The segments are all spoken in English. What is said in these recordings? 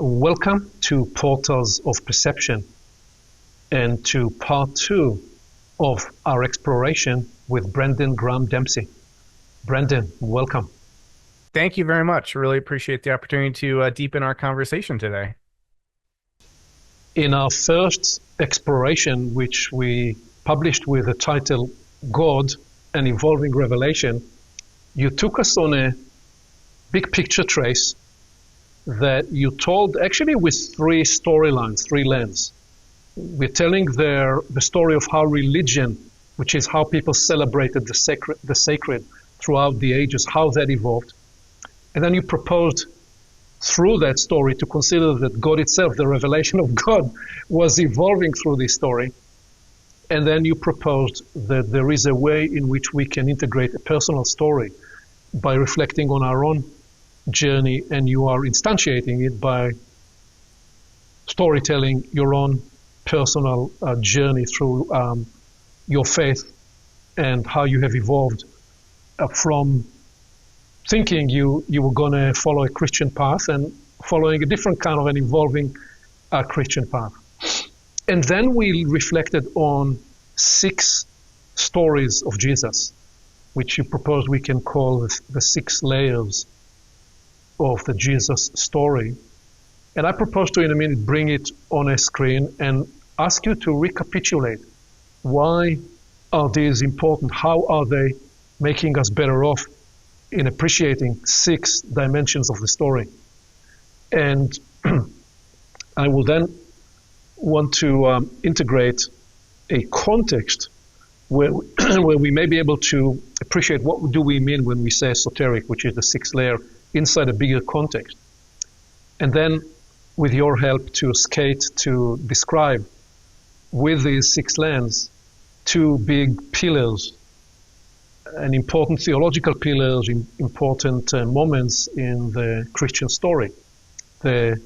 Welcome to Portals of Perception and to part 2 of our exploration with Brendan Graham Dempsey. Brendan, welcome. Thank you very much. Really appreciate the opportunity to deepen our conversation today. In our first exploration, which we published with the title God, an Evolving Revelation, you took us on a big picture trace that you told actually with 3 storylines, 3 lenses. We're telling the story of how religion, which is how people celebrated the sacred throughout the ages, how that evolved. And then you proposed through that story to consider that God itself, the revelation of God, was evolving through this story. And then you proposed that there is a way in which we can integrate a personal story by reflecting on our own journey, and you are instantiating it by storytelling your own personal journey through your faith and how you have evolved from thinking you were going to follow a Christian path and following a different kind of an evolving Christian path. And then we reflected on 6 stories of Jesus, which you proposed we can call the 6 layers of the Jesus story. And I propose to, in a minute, bring it on a screen and ask you to recapitulate. Why are these important? How are they making us better off in appreciating 6 dimensions of the story? And I will then want to integrate a context where we may be able to appreciate what do we mean when we say esoteric, which is the 6th layer, inside a bigger context. And then, with your help, to describe with these 6 lenses 2 big pillars, and important theological pillars, important moments in the Christian story. The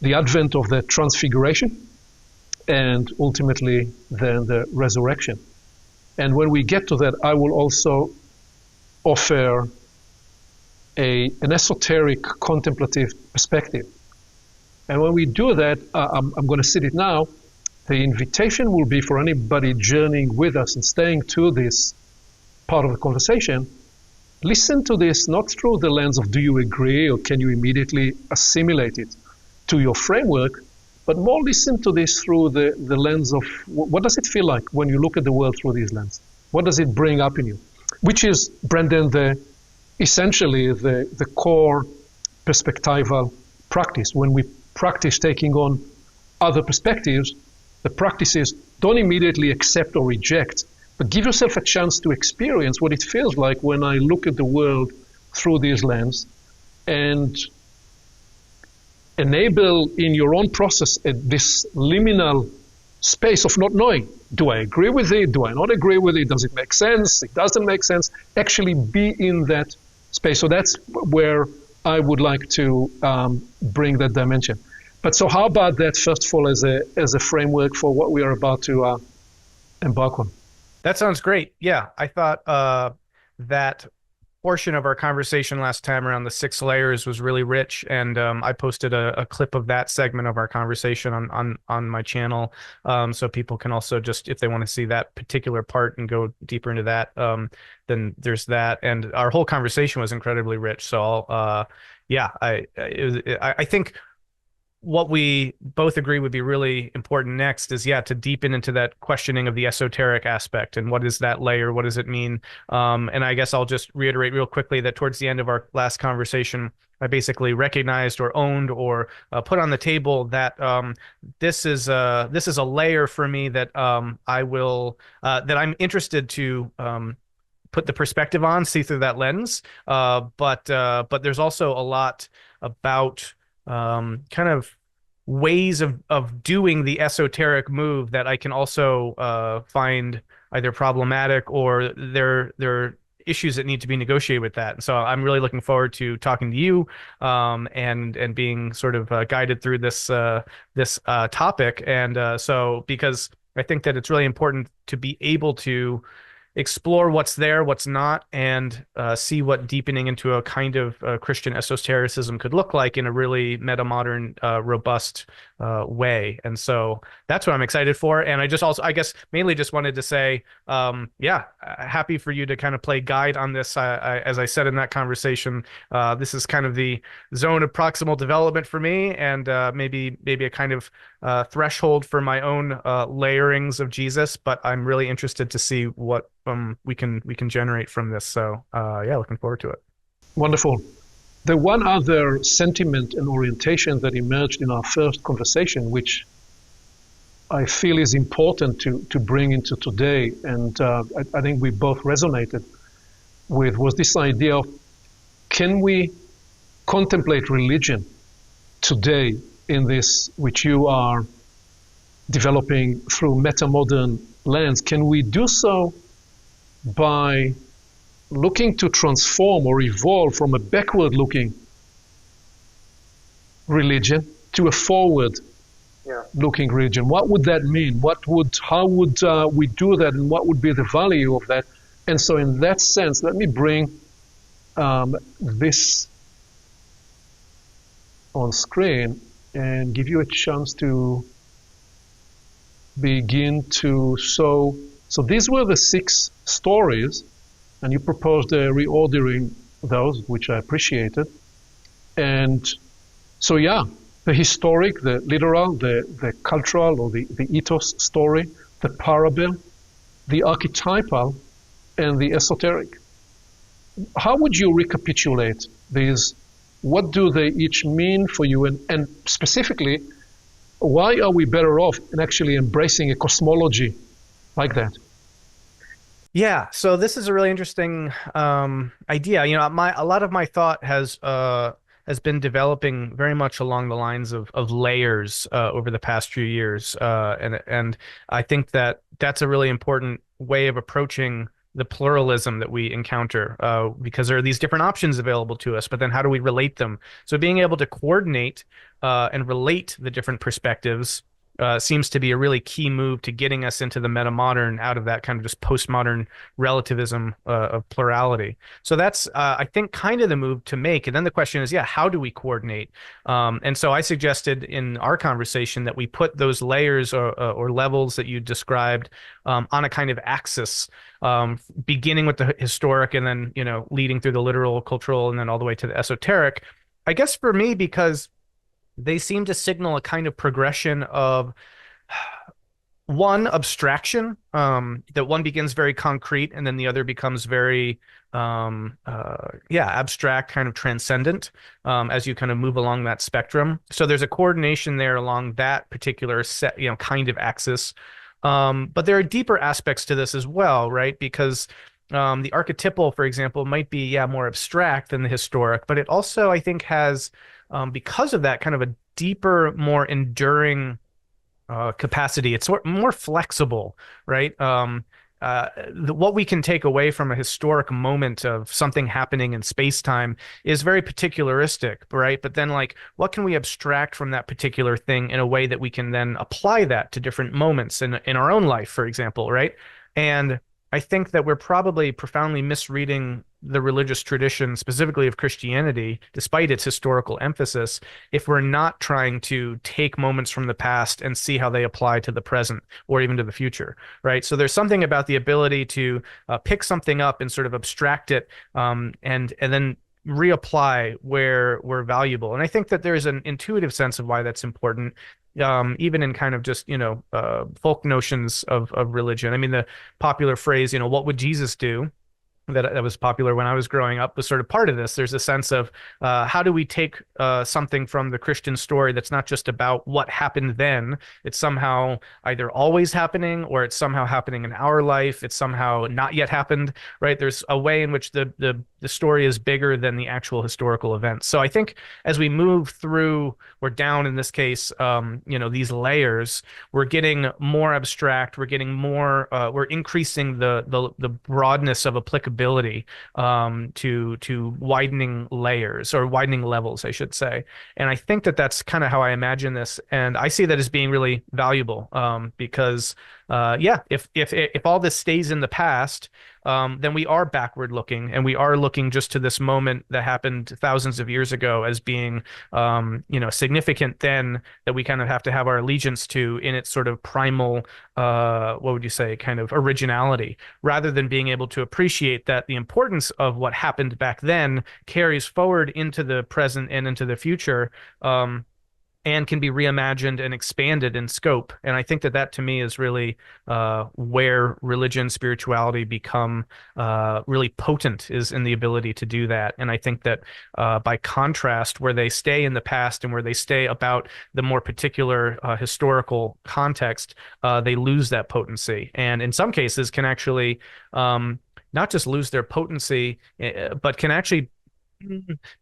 advent of the transfiguration, and ultimately then the resurrection. And when we get to that, I will also offer an esoteric contemplative perspective. And when we do that, I'm going to sit it now. The invitation will be for anybody journeying with us and staying to this part of the conversation. Listen to this not through the lens of do you agree or can you immediately assimilate it to your framework, but more listen to this through the lens of what does it feel like when you look at the world through these lenses? What does it bring up in you? Which is, Brendan, essentially the core perspectival practice. When we practice taking on other perspectives, the practice is don't immediately accept or reject, but give yourself a chance to experience what it feels like when I look at the world through these lenses, and enable in your own process this liminal space of not knowing. Do I agree with it? Do I not agree with it? Does it make sense? It doesn't make sense. Actually be in that space. So that's where I would like to bring that dimension. But so how about that, first of all, as a framework for what we are about to embark on? That sounds great. Yeah, I thought that portion of our conversation last time around the 6 layers was really rich, and I posted a clip of that segment of our conversation on my channel, so people can also just, if they want to see that particular part and go deeper into that, then there's that. And our whole conversation was incredibly rich. So I think what we both agree would be really important next is, to deepen into that questioning of the esoteric aspect and what is that layer, what does it mean? And I guess I'll just reiterate real quickly that towards the end of our last conversation, I basically recognized or owned or put on the table that this is a layer for me that that I'm interested to put the perspective on, see through that lens. But there's also a lot about kind of ways of doing the esoteric move that I can also find either problematic or there are issues that need to be negotiated with that. So I'm really looking forward to talking to you and being sort of guided through this topic. And so because I think that it's really important to be able to explore what's there, what's not, and see what deepening into a kind of Christian esotericism could look like in a really metamodern, robust way. And so that's what I'm excited for. And I just also, I guess, mainly just wanted to say, yeah, happy for you to kind of play guide on this. As I said in that conversation, this is kind of the zone of proximal development for me, and maybe a kind of threshold for my own layerings of Jesus. But I'm really interested to see what we can generate from this. So yeah, looking forward to it. Wonderful. The one other sentiment and orientation that emerged in our first conversation, which I feel is important to bring into today, and I think we both resonated with, was this idea of, can we contemplate religion today in this, which you are developing through metamodern lens? Can we do so by looking to transform or evolve from a backward-looking religion to a forward-looking religion? What would that mean? How would we do that, and what would be the value of that? And so, in that sense, let me bring this on screen and give you a chance to begin to sow. So these were the 6 stories, and you proposed reordering those, which I appreciated. And so, yeah, the historic, the literal, the cultural, or the ethos story, the parable, the archetypal, and the esoteric. How would you recapitulate these? What do they each mean for you? And specifically, why are we better off in actually embracing a cosmology like that? Yeah, so this is a really interesting idea. You know, a lot of my thought has been developing very much along the lines of layers over the past few years, and I think that that's a really important way of approaching the pluralism that we encounter, because there are these different options available to us, but then how do we relate them? So being able to coordinate and relate the different perspectives seems to be a really key move to getting us into the metamodern, out of that kind of just postmodern relativism of plurality. So that's, I think, kind of the move to make. And then the question is, yeah, how do we coordinate? And so I suggested in our conversation that we put those layers or levels that you described on a kind of axis, beginning with the historic and then, leading through the literal, cultural, and then all the way to the esoteric. I guess for me, because they seem to signal a kind of progression of one abstraction, that one begins very concrete and then the other becomes very abstract, kind of transcendent, as you kind of move along that spectrum. So there's a coordination there along that particular set, kind of axis. But there are deeper aspects to this as well, right? Because the archetypal, for example, might be more abstract than the historic, but it also, I think, has because of that, kind of a deeper, more enduring capacity. It's more flexible, right? What we can take away from a historic moment of something happening in space-time is very particularistic, right? But then, what can we abstract from that particular thing in a way that we can then apply that to different moments in our own life, for example, right? And I think that we're probably profoundly misreading the religious tradition, specifically of Christianity, despite its historical emphasis, if we're not trying to take moments from the past and see how they apply to the present or even to the future, right? So there's something about the ability to pick something up and sort of abstract it, and then reapply where we're valuable. And I think that there's an intuitive sense of why that's important. Even in kind of just, folk notions of religion. I mean, the popular phrase, what would Jesus do? That was popular when I was growing up was sort of part of this. There's a sense of how do we take something from the Christian story that's not just about what happened then. It's somehow either always happening or it's somehow happening in our life. It's somehow not yet happened, right? There's a way in which the story is bigger than the actual historical events. So I think as we move through or down in this case, these layers, we're getting more abstract. We're getting more. We're increasing the broadness of applicability to widening layers or widening levels, I should say. And I think that that's kind of how I imagine this. And I see that as being really valuable, because yeah, if all this stays in the past, then we are backward looking, and we are looking just to this moment that happened thousands of years ago as being, significant then, that we kind of have to have our allegiance to in its sort of primal, what would you say, kind of originality, rather than being able to appreciate that the importance of what happened back then carries forward into the present and into the future. And can be reimagined and expanded in scope. And I think that that to me is really where religion, spirituality become really potent, is in the ability to do that. And I think that by contrast, where they stay in the past and where they stay about the more particular historical context, they lose that potency. And in some cases can actually not just lose their potency, but can actually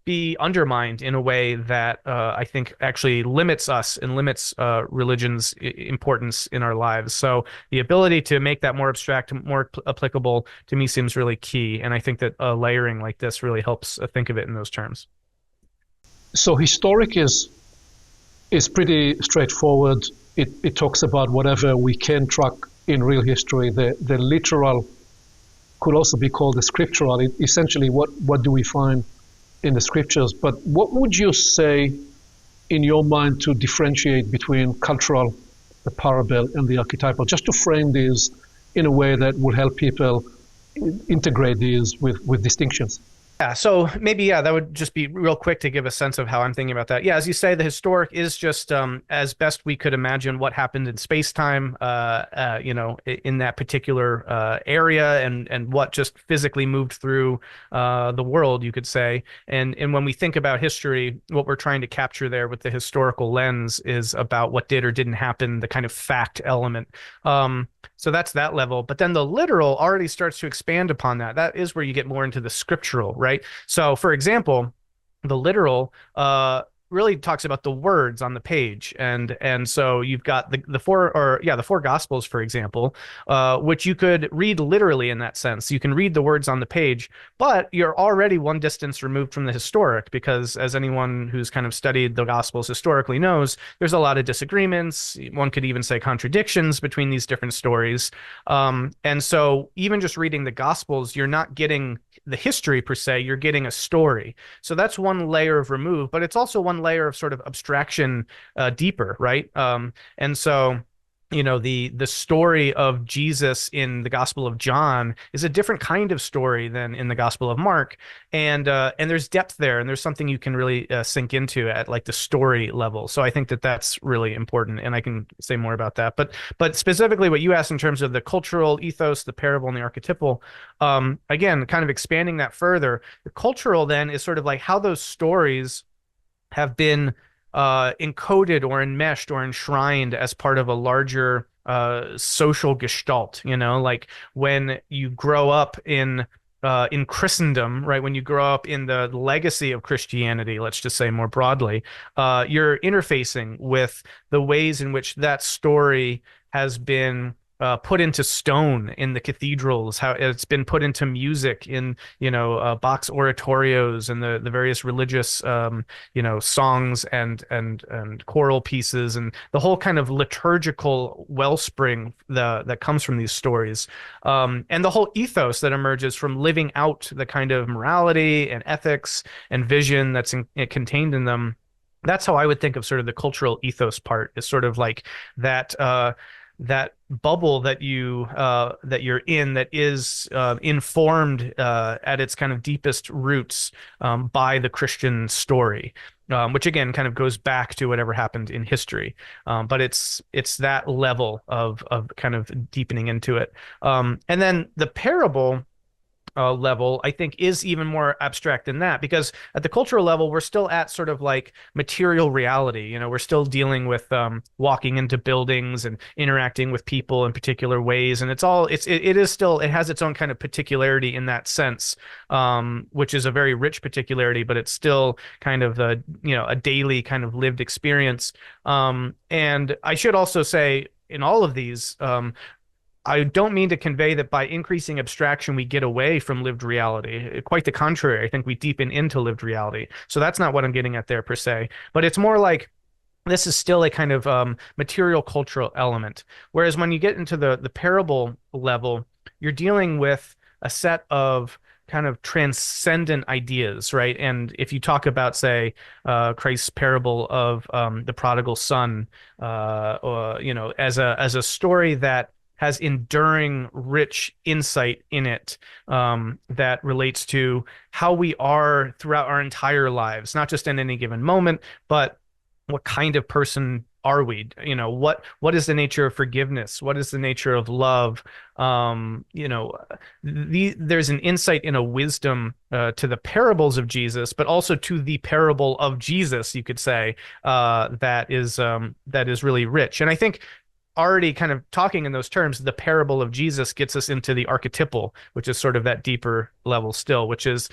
be undermined in a way that I think actually limits us and limits religion's importance in our lives. So the ability to make that more abstract, more applicable, to me seems really key. And I think that layering like this really helps think of it in those terms. So historic is pretty straightforward. It talks about whatever we can track in real history. The literal could also be called the scriptural. Essentially, what do we find in the scriptures? But what would you say in your mind to differentiate between cultural, the parable, and the archetypal, just to frame these in a way that will help people integrate these with distinctions? Yeah, so maybe, yeah, that would just be real quick to give a sense of how I'm thinking about that. Yeah, as you say, the historic is just as best we could imagine what happened in space-time, in that particular area, and what just physically moved through the world, you could say. And when we think about history, what we're trying to capture there with the historical lens is about what did or didn't happen, the kind of fact element. So that's that level. But then the literal already starts to expand upon that. That is where you get more into the scriptural, right? So, for example, the literal really talks about the words on the page, and so you've got the four gospels, for example, which you could read literally in that sense. You can read the words on the page, but you're already one distance removed from the historic, because as anyone who's kind of studied the gospels historically knows, there's a lot of disagreements. One could even say contradictions between these different stories. And so even just reading the gospels, you're not getting the history per se, you're getting a story. So that's one layer of remove, but it's also one layer of sort of abstraction deeper, right? And so, the story of Jesus in the Gospel of John is a different kind of story than in the Gospel of Mark, and there's depth there, and there's something you can really sink into at like the story level. So I think that that's really important, and I can say more about that. But specifically, what you asked in terms of the cultural ethos, the parable, and the archetypal, again, kind of expanding that further. The cultural then is sort of like how those stories have been encoded or enmeshed or enshrined as part of a larger social gestalt. Like when you grow up in Christendom, right? When you grow up in the legacy of Christianity, let's just say more broadly, you're interfacing with the ways in which that story has been put into stone in the cathedrals, how it's been put into music in, Bach's oratorios and the various religious, songs and choral pieces, and the whole kind of liturgical wellspring that comes from these stories, and the whole ethos that emerges from living out the kind of morality and ethics and vision that's contained in them. That's how I would think of sort of the cultural ethos part, is sort of like that that bubble that you're in, that is informed at its kind of deepest roots by the Christian story, which again kind of goes back to whatever happened in history, but it's that level of kind of deepening into it, and then the parable level, I think, is even more abstract than that, because at the cultural level, we're still at sort of like material reality. We're still dealing with walking into buildings and interacting with people in particular ways, and it has its own kind of particularity in that sense, which is a very rich particularity, but it's still kind of a daily kind of lived experience. And I should also say, in all of these, I don't mean to convey that by increasing abstraction, we get away from lived reality. Quite the contrary. I think we deepen into lived reality. So that's not what I'm getting at there per se, but it's more like this is still a kind of material cultural element. Whereas when you get into the parable level, you're dealing with a set of kind of transcendent ideas, right? And if you talk about, say, Christ's parable of the prodigal son, or, as a story that has enduring, rich insight in it, that relates to how we are throughout our entire lives, not just in any given moment, but what kind of person are we? What is the nature of forgiveness? What is the nature of love? There's an insight and a wisdom to the parables of Jesus, but also to the parable of Jesus, you could say, that is really rich. And I think already kind of talking in those terms, the parable of Jesus gets us into the archetypal, which is sort of that deeper level still, which is,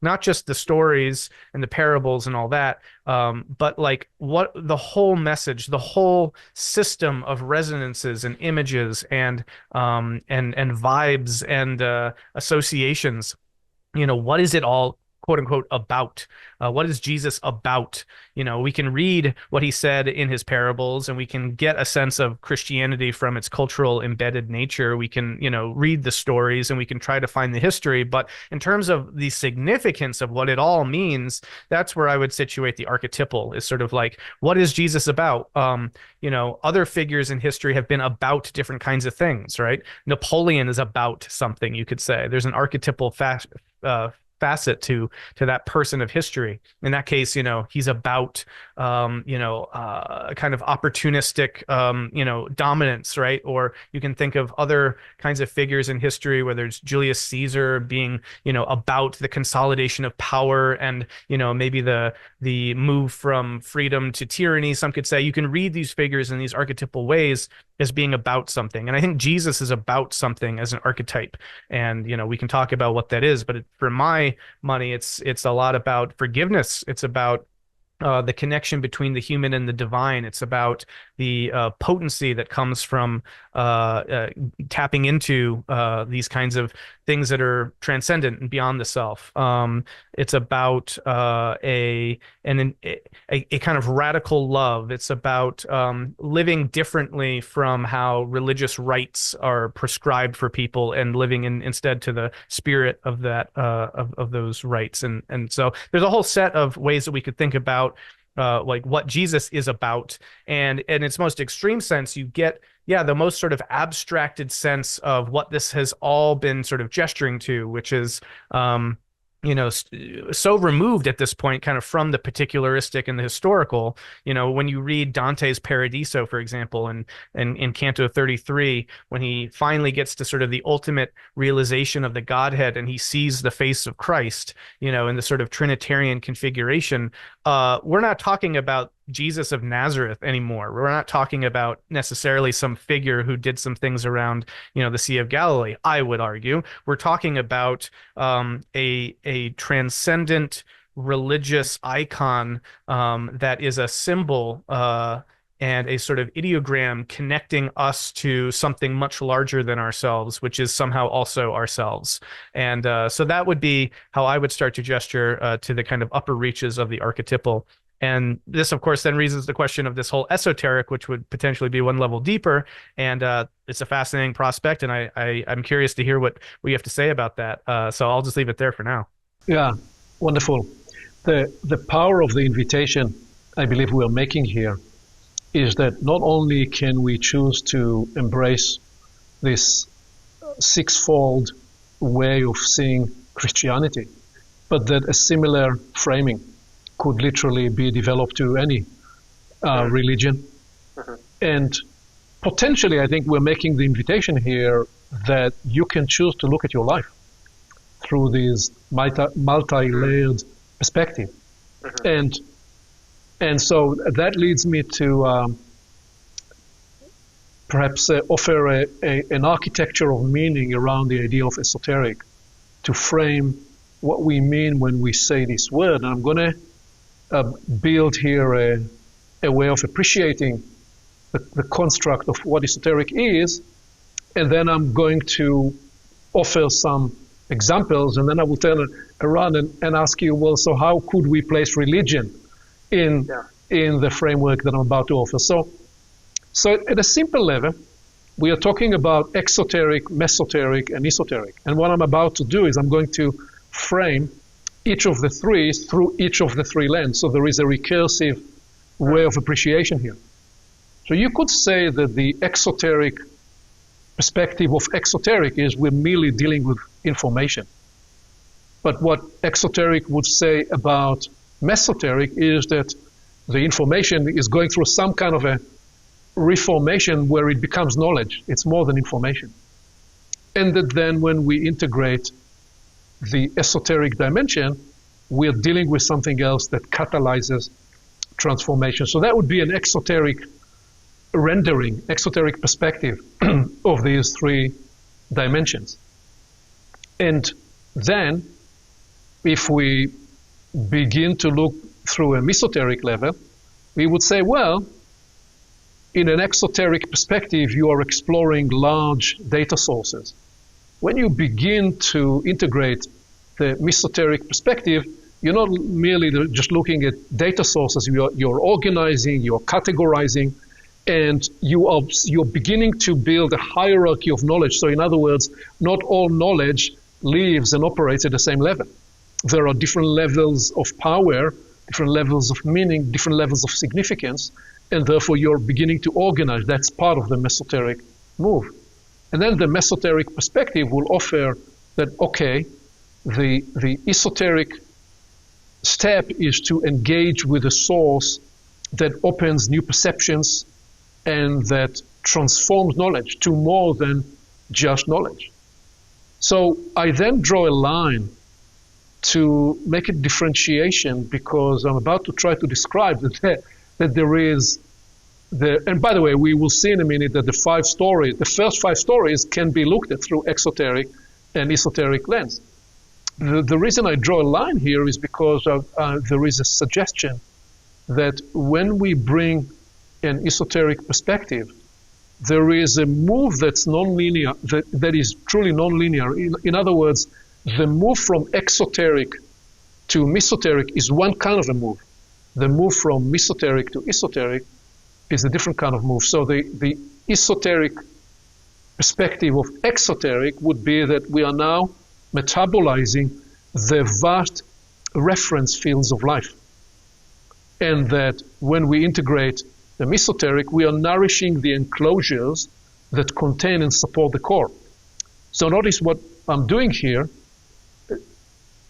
not just the stories and the parables and all that, but like what the whole message, the whole system of resonances and images and vibes and associations. What is it all, quote unquote, about? What is Jesus about? We can read what he said in his parables, and we can get a sense of Christianity from its cultural embedded nature. We can, read the stories, and we can try to find the history. But in terms of the significance of what it all means, that's where I would situate the archetypal, is sort of like, what is Jesus about? Other figures in history have been about different kinds of things, right? Napoleon is about something, you could say. There's an archetypal facet to that person of history. In that case, he's about kind of opportunistic dominance, right? Or you can think of other kinds of figures in history, whether it's Julius Caesar being about the consolidation of power and maybe the move from freedom to tyranny. Some could say you can read these figures in these archetypal ways as being about something. And I think Jesus is about something as an archetype. And we can talk about what that is, but for my money, it's a lot about forgiveness. It's about the connection between the human and the divine. It's about the potency that comes from tapping into these kinds of things that are transcendent and beyond the self. It's about a kind of radical love. It's about living differently from how religious rites are prescribed for people, and living instead to the spirit of that of those rites. And so there's a whole set of ways that we could think about like what Jesus is about. And in its most extreme sense, you get, the most sort of abstracted sense of what this has all been sort of gesturing to, which is, so removed at this point kind of from the particularistic and the historical. When you read Dante's Paradiso, for example, and in Canto 33, when he finally gets to sort of the ultimate realization of the Godhead and he sees the face of Christ, in the sort of Trinitarian configuration, we're not talking about Jesus of Nazareth anymore. We're not talking about necessarily some figure who did some things around, the Sea of Galilee, I would argue. We're talking about a transcendent religious icon that is a symbol and a sort of ideogram connecting us to something much larger than ourselves, which is somehow also ourselves. And so that would be how I would start to gesture to the kind of upper reaches of the archetypal. And this, of course, then raises the question of this whole esoteric, which would potentially be one level deeper. And it's a fascinating prospect, and I'm curious to hear what you have to say about that. So I'll just leave it there for now. Yeah, wonderful. The power of the invitation, I believe we are making here, is that not only can we choose to embrace this sixfold way of seeing Christianity, but that a similar framing could literally be developed to any religion. And potentially, I think we're making the invitation here that you can choose to look at your life through this multi-layered perspective. And so that leads me to perhaps offer an architecture of meaning around the idea of esoteric to frame what we mean when we say this word. And I'm going to build here a way of appreciating the construct of what esoteric is, and then I'm going to offer some examples, and then I will turn around and ask you, well, so how could we place religion in in the framework that I'm about to offer. So at a simple level, we are talking about exoteric, mesoteric, and esoteric. And what I'm about to do is I'm going to frame each of the three through each of the three lenses. So there is a recursive way of appreciation here. So you could say that the exoteric perspective of exoteric is we're merely dealing with information. But what exoteric would say about mesoteric is that the information is going through some kind of a reformation where it becomes knowledge. It's more than information. And that then when we integrate the esoteric dimension, we're dealing with something else that catalyzes transformation. So that would be an exoteric rendering, exoteric perspective of these three dimensions. And then if we begin to look through a mesoteric level, we would say, well, in an exoteric perspective, you are exploring large data sources. When you begin to integrate the mesoteric perspective, you're not merely just looking at data sources, you're organizing, you're categorizing, and you're beginning to build a hierarchy of knowledge. So in other words, not all knowledge lives and operates at the same level. There are different levels of power, different levels of meaning, different levels of significance, and therefore you're beginning to organize. That's part of the mesoteric move. And then the mesoteric perspective will offer that, okay, the esoteric step is to engage with a source that opens new perceptions and that transforms knowledge to more than just knowledge. So I then draw a line to make a differentiation because I'm about to try to describe that there is and by the way, we will see in a minute that the first five stories can be looked at through exoteric and esoteric lens. The reason I draw a line here is because there is a suggestion that when we bring an esoteric perspective, there is a move that's non-linear, that is truly non-linear. In other words, the move from exoteric to mesoteric is one kind of a move. The move from mesoteric to esoteric is a different kind of move. So the esoteric perspective of exoteric would be that we are now metabolizing the vast reference fields of life. And that when we integrate the mesoteric, we are nourishing the enclosures that contain and support the core. So notice what I'm doing here.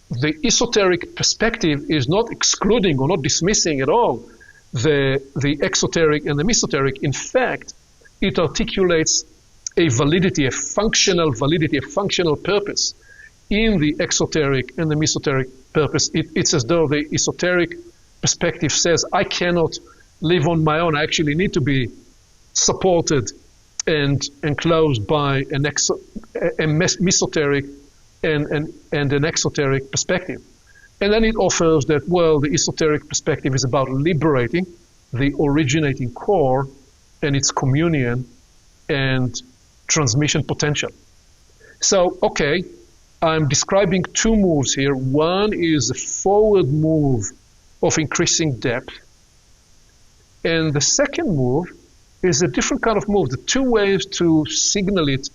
The esoteric perspective is not excluding or not dismissing at all the exoteric and the mesoteric. In fact, it articulates a validity, a functional validity, a functional purpose in the exoteric and the mesoteric purpose. It's as though the esoteric perspective says, I cannot live on my own. I actually need to be supported and enclosed by a mesoteric and an exoteric perspective. And then it offers that, well, the esoteric perspective is about liberating the originating core and its communion and transmission potential. So, okay, I'm describing two moves here. One is a forward move of increasing depth. And the second move is a different kind of move. The two ways to signal it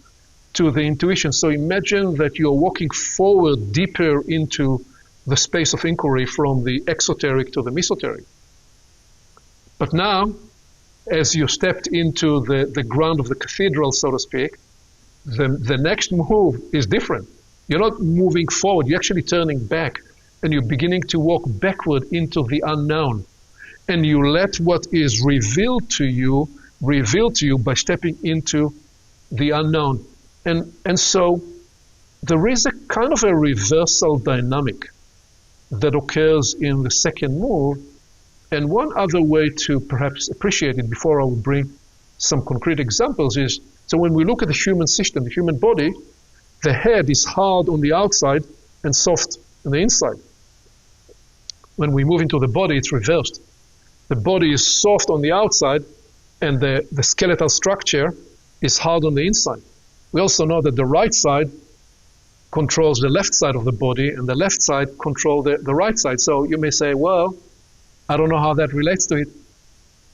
to the intuition. So imagine that you're walking forward deeper into the space of inquiry from the exoteric to the mesoteric. But now, as you stepped into the ground of the cathedral, so to speak, the next move is different. You're not moving forward, you're actually turning back, and you're beginning to walk backward into the unknown. And you let what is revealed to you by stepping into the unknown. And so there is a kind of a reversal dynamic that occurs in the second move. And one other way to perhaps appreciate it before I will bring some concrete examples is, so when we look at the human system, the human body, the head is hard on the outside and soft on the inside. When we move into the body, it's reversed. The body is soft on the outside and the skeletal structure is hard on the inside. We also know that the right side controls the left side of the body and the left side controls the right side. So you may say, well, I don't know how that relates to it.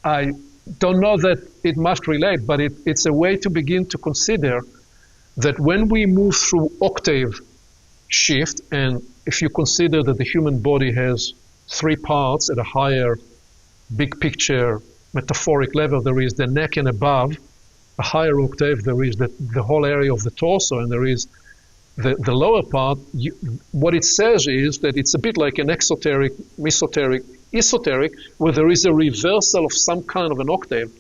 I don't know that it must relate, but it's a way to begin to consider that when we move through octave shift, and if you consider that the human body has three parts at a higher, big picture, metaphoric level, there is the neck and above, a higher octave, there is the whole area of the torso, and there is the lower part. What it says is that it's a bit like an exoteric, mesoteric, esoteric, where there is a reversal of some kind of an octave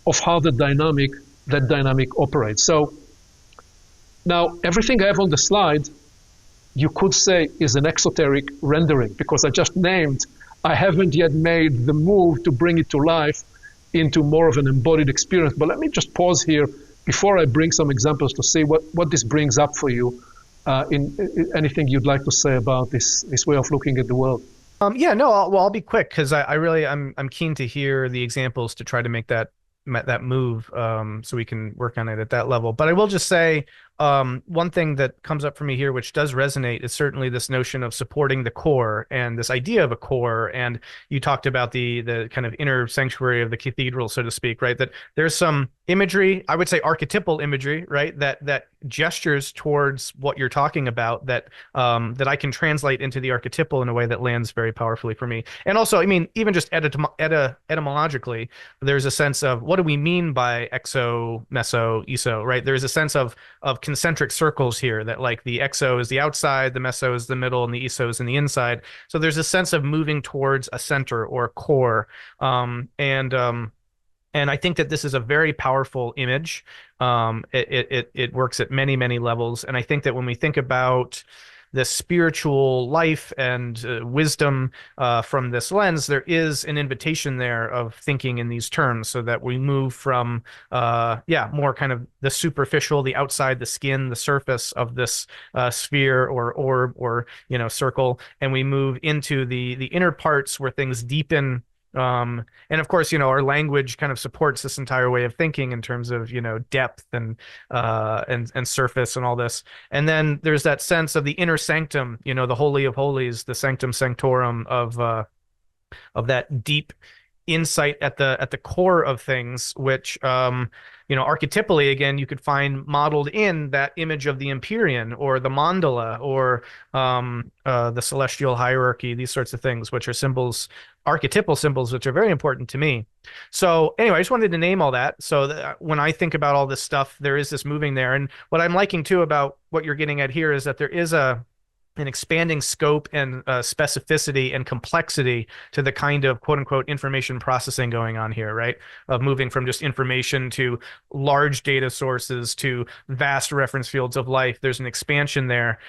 of how that dynamic operates. So now everything I have on the slide, you could say is an exoteric rendering, because I just named, I haven't yet made the move to bring it to life into more of an embodied experience. But let me just pause here before I bring some examples to see what this brings up for you. In anything you'd like to say about this way of looking at the world? Yeah, no, I'll be quick because I'm keen to hear the examples to try to make that move, so we can work on it at that level. But I will just say, one thing that comes up for me here, which does resonate, is certainly this notion of supporting the core and this idea of a core. And you talked about the kind of inner sanctuary of the cathedral, so to speak, right? That there's some imagery, I would say archetypal imagery, right? That gestures towards what you're talking about, that I can translate into the archetypal in a way that lands very powerfully for me. And also, I mean, even just etymologically, there's a sense of what do we mean by exo, meso, eso, right? There's a sense of concentric circles here, that like the exo is the outside, the meso is the middle, and the eso is in the inside. So there's a sense of moving towards a center or a core. And I think that this is a very powerful image. It works at many, many levels. And I think that when we think about the spiritual life and wisdom from this lens, there is an invitation there of thinking in these terms, so that we move from, more kind of the superficial, the outside, the skin, the surface of this sphere or orb or, circle, and we move into the inner parts where things deepen. And of course, our language kind of supports this entire way of thinking in terms of, depth and surface and all this. And then there's that sense of the inner sanctum, the Holy of Holies, the sanctum sanctorum of that deep insight at the core of things, which archetypally, again, you could find modeled in that image of the Empyrean or the mandala or the celestial hierarchy, these sorts of things, which are symbols, archetypal symbols, which are very important to me. So anyway, I just wanted to name all that, so that when I think about all this stuff, there is this moving there. And what I'm liking too about what you're getting at here is that there is an expanding scope and specificity and complexity to the kind of quote unquote information processing going on here, right? Of moving from just information to large data sources to vast reference fields of life. There's an expansion there,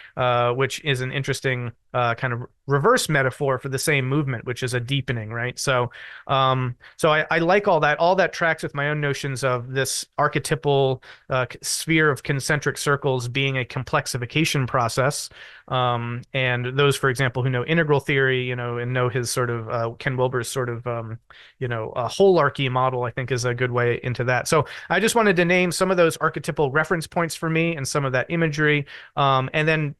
which is an interesting kind of reverse metaphor for the same movement, which is a deepening, right? So I like all that. All that tracks with my own notions of this archetypal sphere of concentric circles being a complexification process. And those, for example, who know integral theory, and know his sort of Ken Wilber's sort of holarchy model, I think is a good way into that. So I just wanted to name some of those archetypal reference points for me and some of that imagery, and then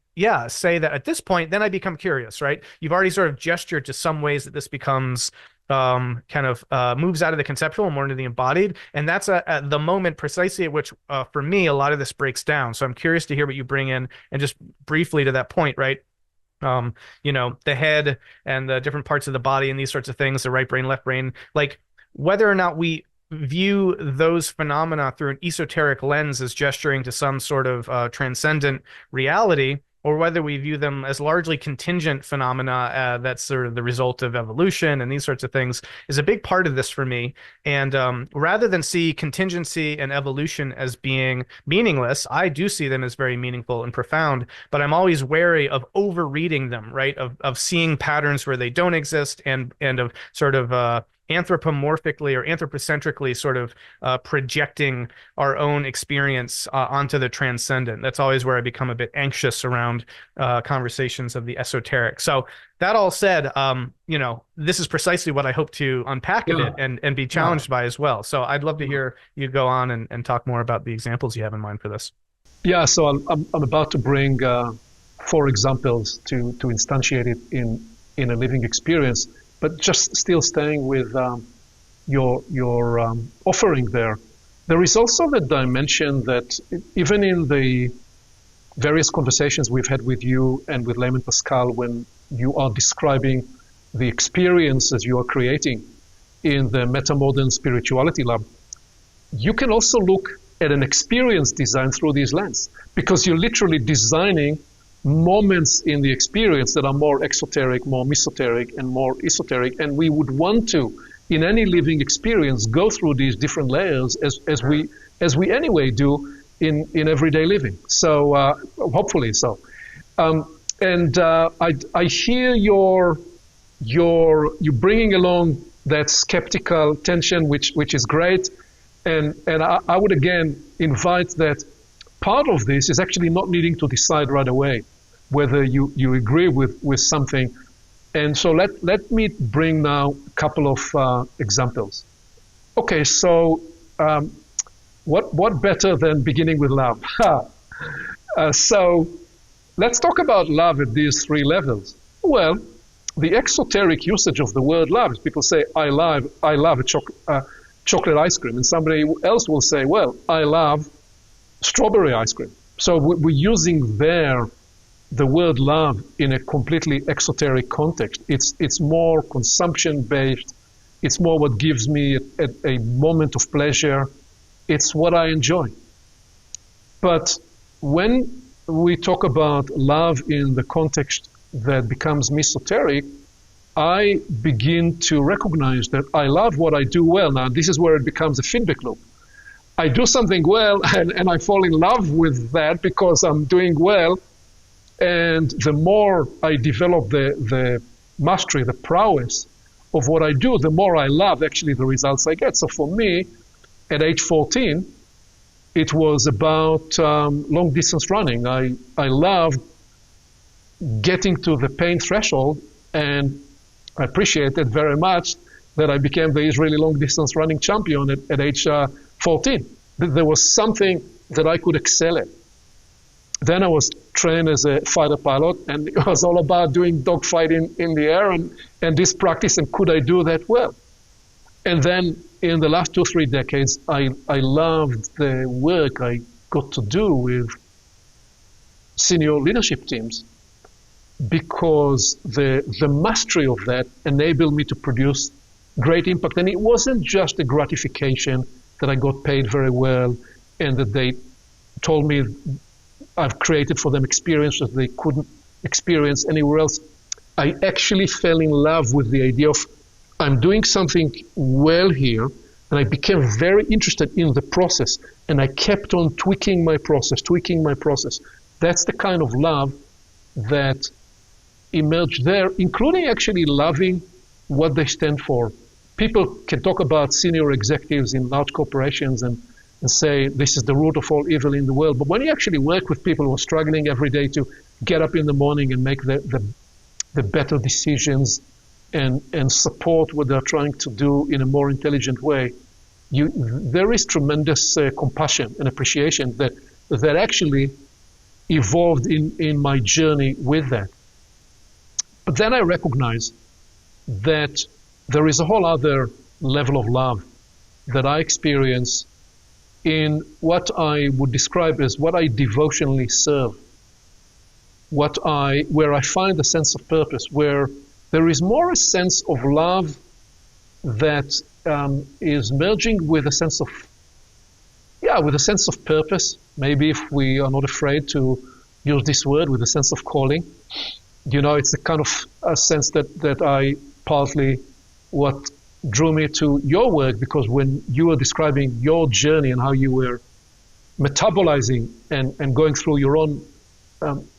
say that at this point, then I become curious, right? You've already sort of gestured to some ways that this becomes moves out of the conceptual and more into the embodied. And that's at the moment precisely at which, for me, a lot of this breaks down. So I'm curious to hear what you bring in, and just briefly to that point, right? The head and the different parts of the body and these sorts of things, the right brain, left brain, like whether or not we view those phenomena through an esoteric lens as gesturing to some sort of transcendent reality, or whether we view them as largely contingent phenomena that's sort of the result of evolution and these sorts of things, is a big part of this for me. And rather than see contingency and evolution as being meaningless, I do see them as very meaningful and profound, but I'm always wary of overreading them, right? Of seeing patterns where they don't exist, and of sort of anthropomorphically or anthropocentrically sort of projecting our own experience onto the transcendent. That's always where I become a bit anxious around conversations of the esoteric. So that all said, this is precisely what I hope to unpack a bit and be challenged by as well. So I'd love to hear you go on and talk more about the examples you have in mind for this. Yeah, so I'm about to bring 4 examples to instantiate it in a living experience. but just still staying with your offering there. There is also the dimension that even in the various conversations we've had with you and with Layman Pascal, when you are describing the experiences you are creating in the Metamodern Spirituality Lab, you can also look at an experience design through these lens, because you're literally designing moments in the experience that are more exoteric, more mesoteric, and more esoteric, and we would want to, in any living experience, go through these different layers as we anyway do in everyday living. So hopefully so. I hear you bringing along that skeptical tension, which is great, and I would again invite that part of this is actually not needing to decide right away whether you agree with something. And so let me bring now a couple of examples. Okay, so what better than beginning with love? So let's talk about love at these three levels. Well, the exoteric usage of the word love is people say, I love a chocolate ice cream, and somebody else will say, well, I love strawberry ice cream. So we're using there the word love in a completely exoteric context. It's more consumption-based. It's more what gives me a moment of pleasure. It's what I enjoy. But when we talk about love in the context that becomes mesoteric, I begin to recognize that I love what I do well. Now, this is where it becomes a feedback loop. I do something well, and I fall in love with that because I'm doing well. And the more I develop the mastery, the prowess of what I do, the more I love actually the results I get. So for me, at age 14, it was about long distance running. I loved getting to the pain threshold, and I appreciated very much that I became the Israeli long distance running champion at age 14. There was something that I could excel at. Then I was trained as a fighter pilot, and it was all about doing dogfighting in the air and this practice, and could I do that well? And then in the last 2-3 decades, I loved the work I got to do with senior leadership teams, because the mastery of that enabled me to produce great impact. And it wasn't just a gratification that I got paid very well and that they told me I've created for them experiences they couldn't experience anywhere else. I actually fell in love with the idea of I'm doing something well here, and I became very interested in the process, and I kept on tweaking my process. That's the kind of love that emerged there, including actually loving what they stand for. People can talk about senior executives in large corporations and say this is the root of all evil in the world. But when you actually work with people who are struggling every day to get up in the morning and make the better decisions and support what they're trying to do in a more intelligent way, there is tremendous compassion and appreciation that actually evolved in my journey with that. But then I recognize that there is a whole other level of love that I experience in what I would describe as what I devotionally serve, where I find a sense of purpose, where there is more a sense of love that is merging with a sense of purpose. Maybe if we are not afraid to use this word, with a sense of calling. It's the kind of a sense that I partly what drew me to your work, because when you were describing your journey and how you were metabolizing and going through your own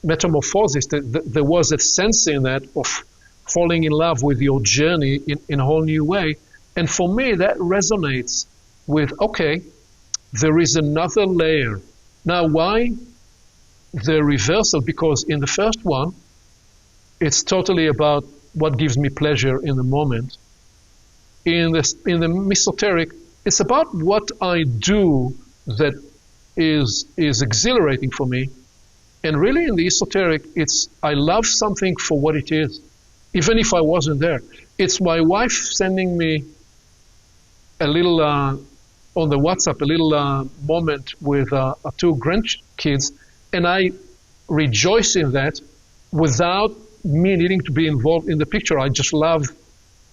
metamorphosis, there was a sense in that of falling in love with your journey in a whole new way. And for me, that resonates with, okay, there is another layer. Now, why the reversal? Because in the first one, it's totally about what gives me pleasure in the moment. In the mesoteric, it's about what I do that is exhilarating for me. And really in the esoteric, it's I love something for what it is. even if I wasn't there. It's my wife sending me a little on the WhatsApp, a little moment with two grandkids, and I rejoice in that without me needing to be involved in the picture. I just love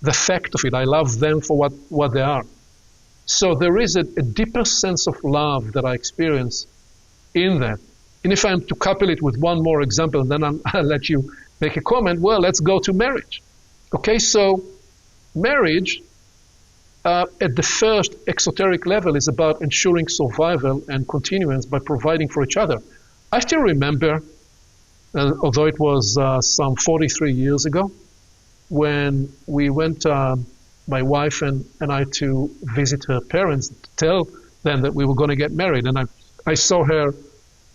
the fact of it. I love them for what they are. So there is a deeper sense of love that I experience in that. And if I'm to couple it with one more example, then I'll let you make a comment. Well, let's go to marriage. Okay, so marriage at the first exoteric level is about ensuring survival and continuance by providing for each other. I still remember, although it was some 43 years ago, when we went, my wife and I, to visit her parents, to tell them that we were going to get married. And I saw her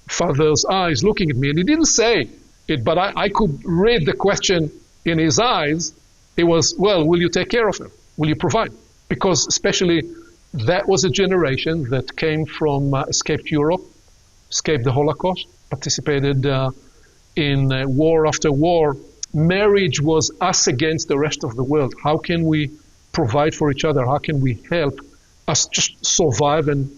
father's eyes looking at me, and he didn't say it, but I could read the question in his eyes. It was, well, will you take care of her? Will you provide? Because especially that was a generation that came from, escaped Europe, escaped the Holocaust, participated in war after war. Marriage was us against the rest of the world. How can we provide for each other? How can we help us just survive and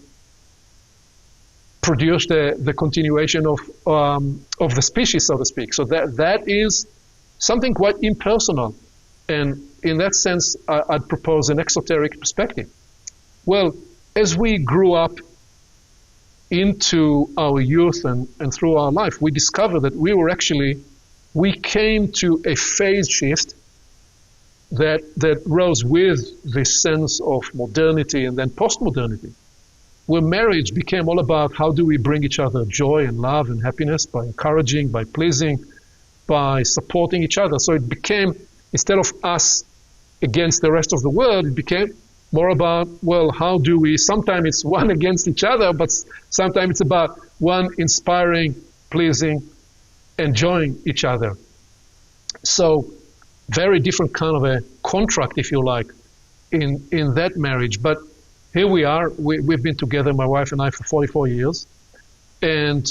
produce the continuation of the species, so to speak? So that is something quite impersonal. And in that sense, I'd propose an exoteric perspective. Well, as we grew up into our youth and through our life, we discovered that we came to a phase shift that rose with this sense of modernity and then post-modernity, where marriage became all about how do we bring each other joy and love and happiness by encouraging, by pleasing, by supporting each other. So it became, instead of us against the rest of the world, it became more about, well, how do we, sometimes it's one against each other, but sometimes it's about one inspiring, pleasing, enjoying each other. So very different kind of a contract, if you like, in that marriage. But here we are, we've been together, my wife and I, for 44 years. And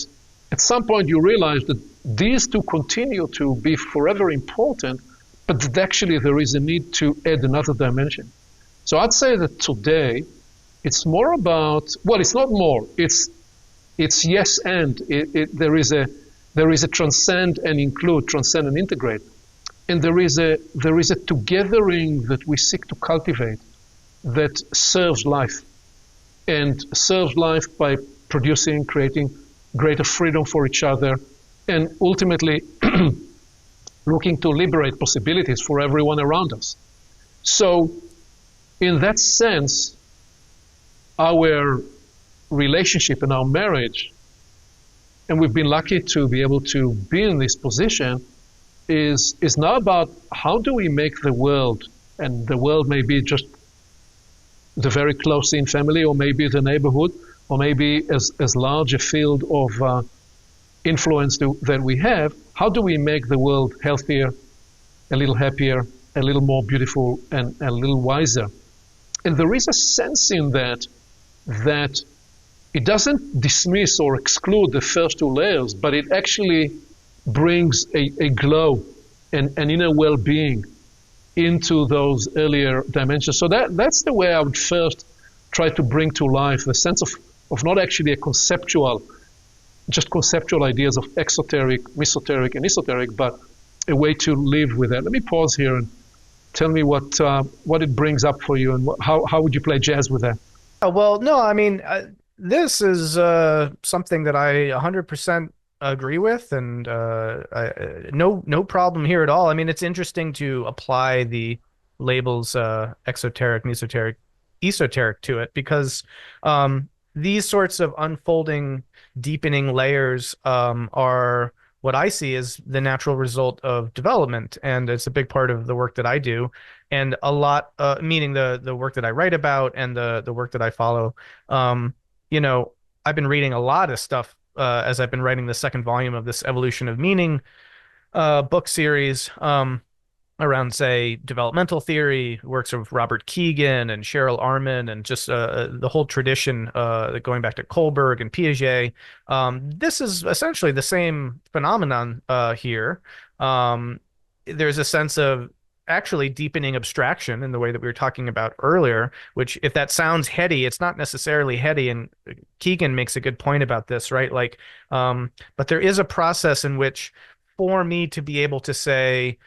at some point you realize that these two continue to be forever important, but that actually there is a need to add another dimension. So I'd say that today it's more about, well, it's not more, it's yes and. There is a transcend and include, transcend and integrate. And there is a togethering that we seek to cultivate that serves life, and serves life by producing, creating greater freedom for each other, and ultimately looking to liberate possibilities for everyone around us. So in that sense, our relationship and our marriage, and we've been lucky to be able to be in this position, is now about how do we make the world, and the world may be just the very close-in family, or maybe the neighborhood, or maybe as large a field of influence that we have, how do we make the world healthier, a little happier, a little more beautiful, and a little wiser? And there is a sense in that it doesn't dismiss or exclude the first two layers, but it actually brings a glow and an inner well-being into those earlier dimensions. So that's the way I would first try to bring to life the sense of not actually just conceptual ideas of exoteric, mesoteric, and esoteric, but a way to live with that. Let me pause here and tell me what it brings up for you, and how would you play jazz with that? Well, no, I mean, this is something that I 100% agree with, and no problem here at all. I mean, it's interesting to apply the labels exoteric, mesoteric, esoteric to it, because these sorts of unfolding, deepening layers are what I see as the natural result of development, and it's a big part of the work that I do, and a lot, meaning the work that I write about and the work that I follow. You know, I've been reading a lot of stuff as I've been writing the second volume of this Evolution of Meaning book series around, say, developmental theory, works of Robert Keegan and Cheryl Arman, and just the whole tradition going back to Kohlberg and Piaget. This is essentially the same phenomenon here. there's a sense of actually deepening abstraction in the way that we were talking about earlier, which if that sounds heady, it's not necessarily heady. And Keegan makes a good point about this, right? Like, but there is a process in which for me to be able to say,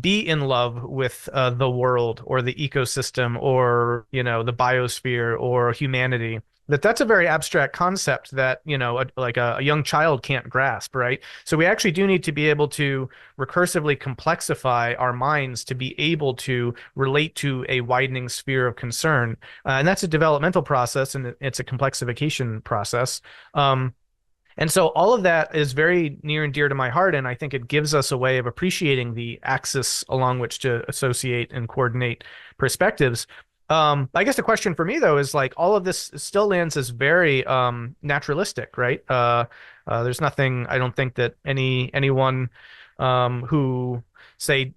be in love with the world or the ecosystem or, the biosphere or humanity, that's a very abstract concept that, like a young child can't grasp, right? So we actually do need to be able to recursively complexify our minds to be able to relate to a widening sphere of concern. And that's a developmental process, and it's a complexification process. And so all of that is very near and dear to my heart, and I think it gives us a way of appreciating the axis along which to associate and coordinate perspectives. I guess the question for me, though, is like all of this still lands as very naturalistic, right? There's nothing, I don't think that anyone who say,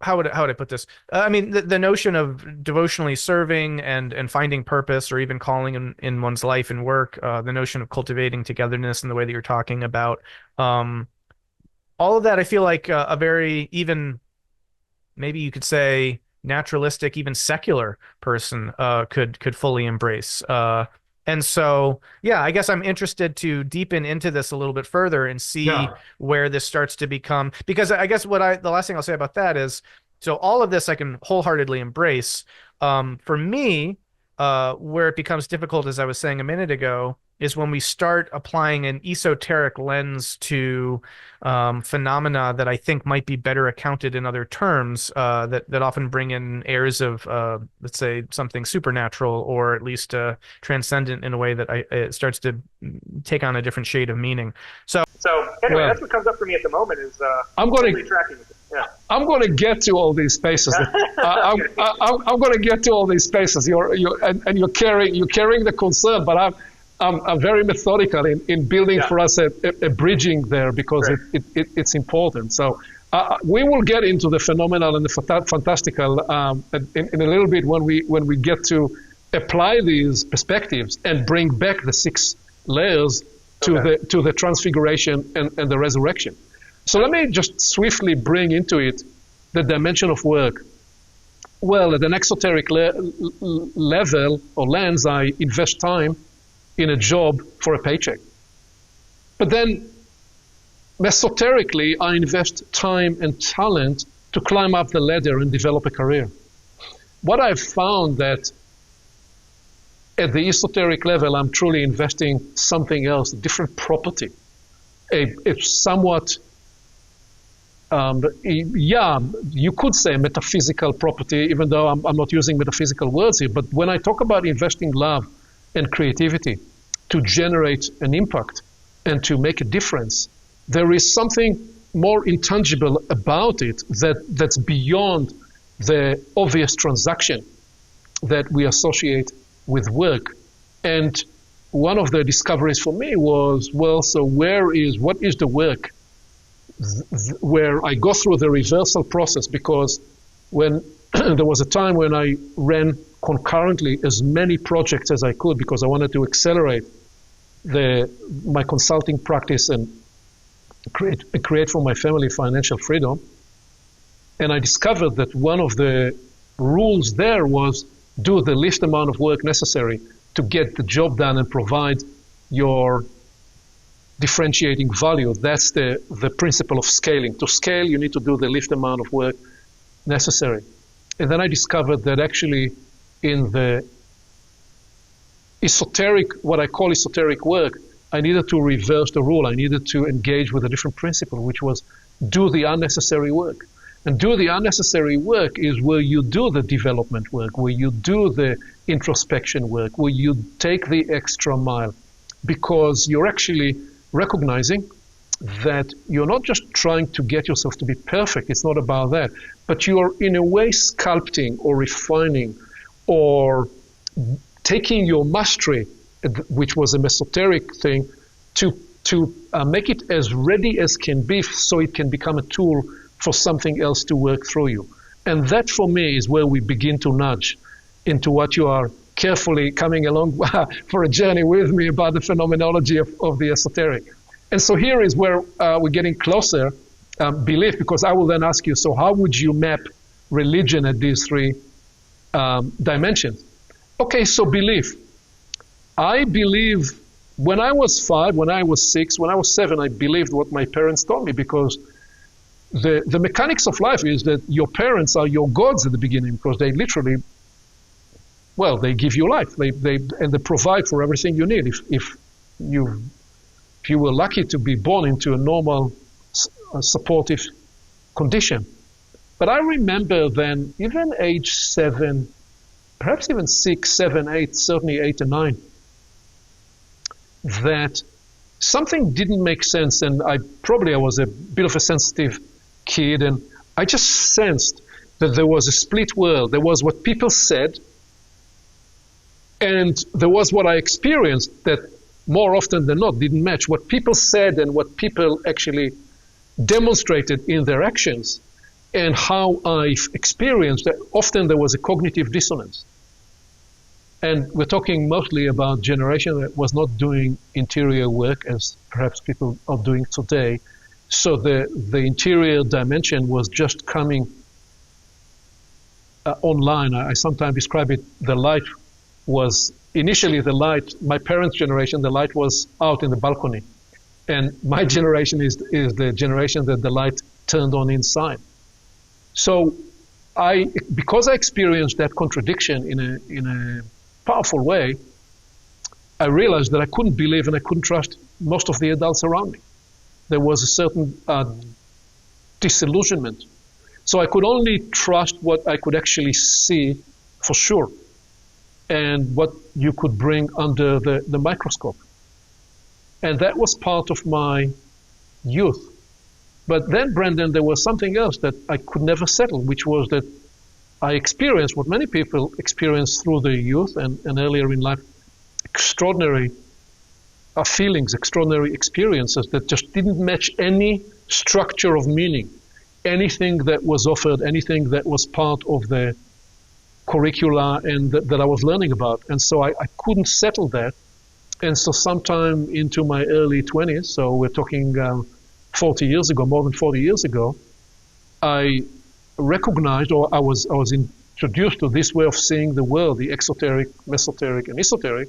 how would I put this? I mean, the notion of devotionally serving and finding purpose or even calling in one's life and work, the notion of cultivating togetherness in the way that you're talking about, all of that, I feel like a very even, maybe you could say, naturalistic, even secular person could fully embrace. And so, yeah, I guess I'm interested to deepen into this a little bit further and see where this starts to become, because I guess the last thing I'll say about that is, so all of this I can wholeheartedly embrace. For me, where it becomes difficult, as I was saying a minute ago, is when we start applying an esoteric lens to phenomena that I think might be better accounted in other terms, that often bring in airs of, let's say, something supernatural or at least transcendent in a way that it starts to take on a different shade of meaning. So anyway, that's what comes up for me at the moment is I'm going to tracking. Yeah. I'm going to get to all these spaces. I'm going to get to all these spaces. You're carrying the concern, but I'm very methodical in building for us a bridging there, because it's important. So we will get into the phenomenal and the fantastical in a little bit when we get to apply these perspectives and bring back the 6 layers to the transfiguration and the resurrection. So let me just swiftly bring into it the dimension of work. Well, at an exoteric level or lens, I invest time in a job for a paycheck. But then, mesoterically, I invest time and talent to climb up the ladder and develop a career. What I've found that at the esoteric level, I'm truly investing something else, a different property, a somewhat, you could say metaphysical property, even though I'm not using metaphysical words here. But when I talk about investing love and creativity to generate an impact and to make a difference, there is something more intangible about it that's beyond the obvious transaction that we associate with work. And one of the discoveries for me was, well, so what is the work? Where I go through the reversal process, because when there was a time when I ran concurrently as many projects as I could, because I wanted to accelerate my consulting practice and create for my family financial freedom. And I discovered that one of the rules there was do the least amount of work necessary to get the job done and provide your differentiating value. That's the principle of scaling. To scale, you need to do the least amount of work necessary. And then I discovered that actually in the esoteric, what I call esoteric work, I needed to reverse the rule. I needed to engage with a different principle, which was do the unnecessary work. And do the unnecessary work is where you do the development work, where you do the introspection work, where you take the extra mile, because you're actually recognizing that you're not just trying to get yourself to be perfect. It's not about that. But you're in a way sculpting or refining or taking your mastery, which was a mesoteric thing, to make it as ready as can be so it can become a tool for something else to work through you. And that for me is where we begin to nudge into what you are carefully coming along for a journey with me about the phenomenology of the esoteric. And so here is where we're getting closer belief, because I will then ask you, so how would you map religion at these three dimensions? Okay, so belief. I believe when I was 5, when I was 6, when I was 7, I believed what my parents told me, because the mechanics of life is that your parents are your gods at the beginning, because they literally, well, they give you life. And they provide for everything you need. If you were lucky to be born into a normal, supportive condition. But I remember then, even age 7, perhaps even 6, 7, 8, certainly 8 and 9, that something didn't make sense, and I was a bit of a sensitive kid, and I just sensed that there was a split world. There was what people said, and there was what I experienced that more often than not didn't match what people said and what people actually demonstrated in their actions, and how I've experienced that often there was a cognitive dissonance. And we're talking mostly about generation that was not doing interior work as perhaps people are doing today. So the interior dimension was just coming online. I sometimes describe it, the light was, initially the light, my parents' generation, the light was out in the balcony. And my generation is the generation that the light turned on inside. So because I experienced that contradiction in a powerful way, I realized that I couldn't believe and I couldn't trust most of the adults around me. There was a certain disillusionment. So I could only trust what I could actually see for sure, and what you could bring under the microscope. And that was part of my youth. But then, Brandon, there was something else that I could never settle, which was that I experienced what many people experience through their youth and earlier in life, extraordinary feelings, extraordinary experiences that just didn't match any structure of meaning, anything that was offered, anything that was part of the curricula and that I was learning about. And so I couldn't settle that. And so sometime into my early 20s, so we're talking 40 years ago, more than 40 years ago, I recognized, or I was introduced to this way of seeing the world, the exoteric, mesoteric, and esoteric.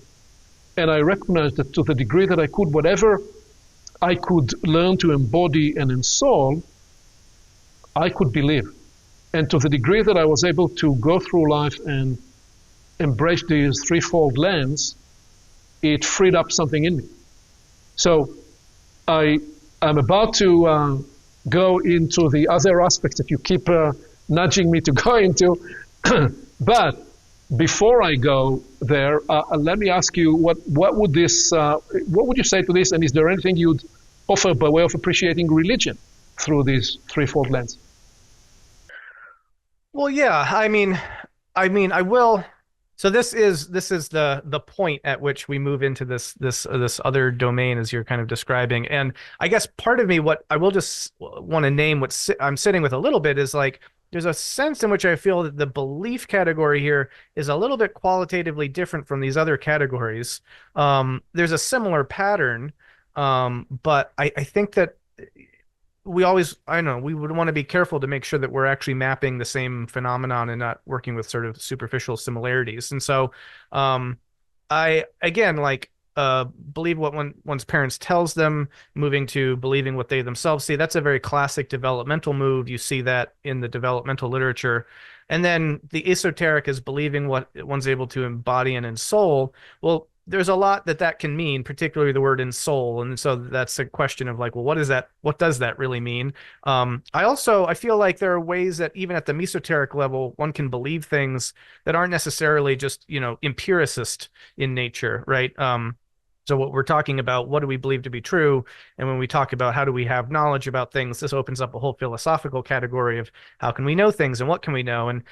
And I recognized that to the degree that I could, whatever I could learn to embody and install, I could believe. And to the degree that I was able to go through life and embrace this threefold lens, it freed up something in me. So I'm about to go into the other aspects that you keep nudging me to go into. But before I go there, let me ask you, what would you say to this? And is there anything you'd offer by way of appreciating religion through this threefold lens? Well, yeah, I mean, I will. So this is the point at which we move into this other domain as you're kind of describing. And I guess part of me, what I will just want to name what I'm sitting with a little bit is like, there's a sense in which I feel that the belief category here is a little bit qualitatively different from these other categories. There's a similar pattern, but I think that we always, I know, we would want to be careful to make sure that we're actually mapping the same phenomenon and not working with sort of superficial similarities. And so, I, again, like, believe what one's parents tells them, moving to believing what they themselves see. That's a very classic developmental move. You see that in the developmental literature. And then the esoteric is believing what one's able to embody and ensoul. Well, there's a lot that can mean, particularly the word ensoul. And so that's a question of like, well, what is that? What does that really mean? I feel like there are ways that even at the mesoteric level, one can believe things that aren't necessarily just, empiricist in nature, right? So what we're talking about, what do we believe to be true? And when we talk about how do we have knowledge about things, this opens up a whole philosophical category of how can we know things and what can we know? And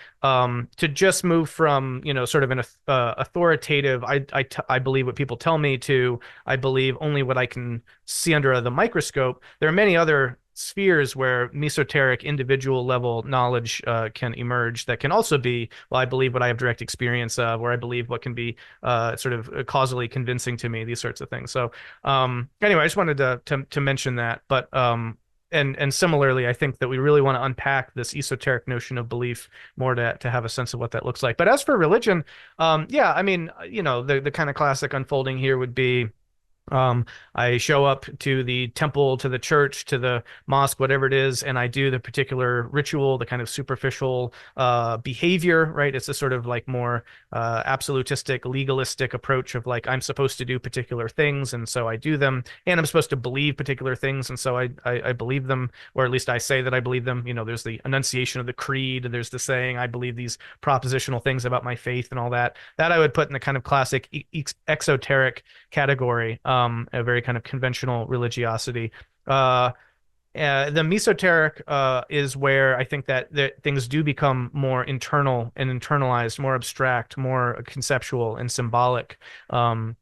to just move from, sort of an authoritative, I believe what people tell me, to I believe only what I can see under the microscope. There are many other spheres where mesoteric individual level knowledge can emerge that can also be, well, I believe what I have direct experience of, or I believe what can be sort of causally convincing to me, these sorts of things. So anyway, I just wanted to mention that. But and similarly, I think that we really want to unpack this esoteric notion of belief more to have a sense of what that looks like. But as for religion, yeah, I mean, the kind of classic unfolding here would be I show up to the temple, to the church, to the mosque, whatever it is, and I do the particular ritual, the kind of superficial behavior, right? It's a sort of like more absolutistic, legalistic approach of like, I'm supposed to do particular things, and so I do them, and I'm supposed to believe particular things, and so I believe them, or at least I say that I believe them. There's the enunciation of the creed, and there's the saying, I believe these propositional things about my faith and all that. That I would put in the kind of classic exoteric category. A very kind of conventional religiosity. The mesoteric is where I think that things do become more internal and internalized, more abstract, more conceptual and symbolic. And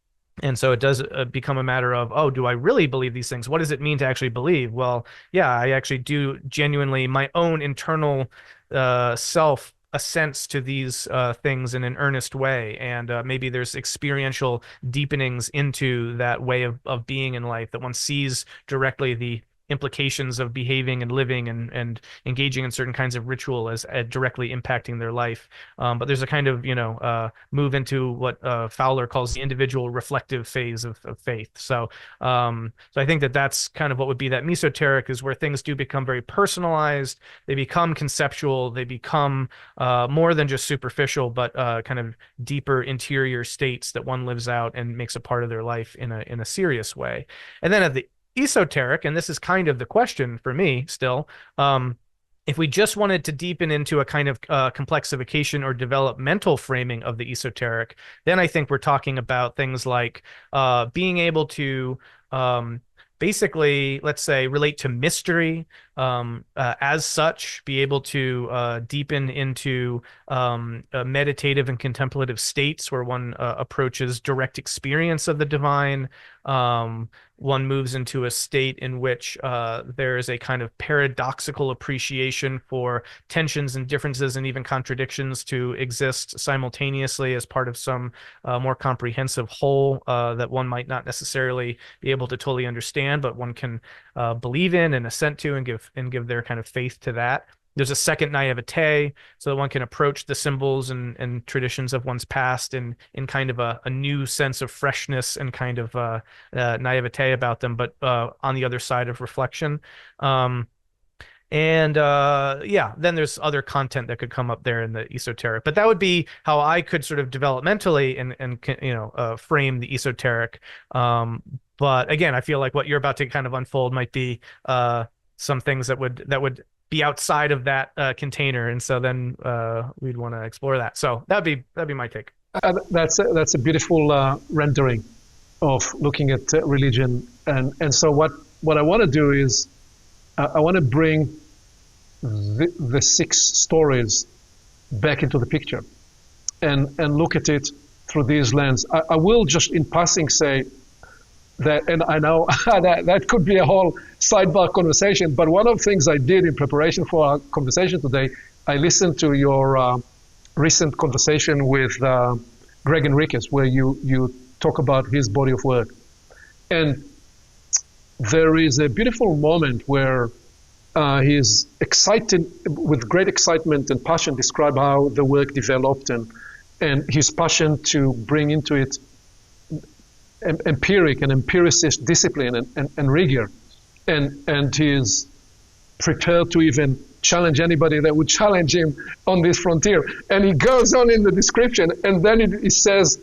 so it does become a matter of, oh, do I really believe these things? What does it mean to actually believe? Well, yeah, I actually do genuinely, my own internal self assents to these things in an earnest way, and maybe there's experiential deepenings into that way of being in life, that one sees directly the implications of behaving and living and engaging in certain kinds of ritual as directly impacting their life. But there's a kind of, move into what Fowler calls the individual reflective phase of faith. So I think that that's kind of what would be that mesoteric, is where things do become very personalized. They become conceptual. They become more than just superficial, but kind of deeper interior states that one lives out and makes a part of their life in a serious way. And then at the esoteric, and this is kind of the question for me still, if we just wanted to deepen into a kind of complexification or developmental framing of the esoteric, then I think we're talking about things like being able to basically, let's say, relate to mystery as such, be able to deepen into meditative and contemplative states where one approaches direct experience of the divine. One moves into a state in which there is a kind of paradoxical appreciation for tensions and differences and even contradictions to exist simultaneously as part of some more comprehensive whole that one might not necessarily be able to totally understand, but one can believe in and assent to and give their kind of faith to that. There's a second naivete, so that one can approach the symbols and traditions of one's past in kind of a new sense of freshness and kind of naivete about them, but on the other side of reflection. Then there's other content that could come up there in the esoteric, but that would be how I could sort of developmentally and frame the esoteric. But again, I feel like what you're about to kind of unfold might be some things that would be outside of that container, and so then we'd want to explore that. So that'd be my take. That's a beautiful rendering of looking at religion, and so what I want to do is I want to bring the 6 stories back into the picture and look at it through these lens. I will just in passing say that, and I know that could be a whole sidebar conversation, but one of the things I did in preparation for our conversation today, I listened to your recent conversation with Greg Enriquez, where you talk about his body of work. And there is a beautiful moment where he is excited, with great excitement and passion, describe how the work developed and his passion to bring into it empiric and empiricist discipline and rigor, and he is prepared to even challenge anybody that would challenge him on this frontier. And he goes on in the description, and then he says,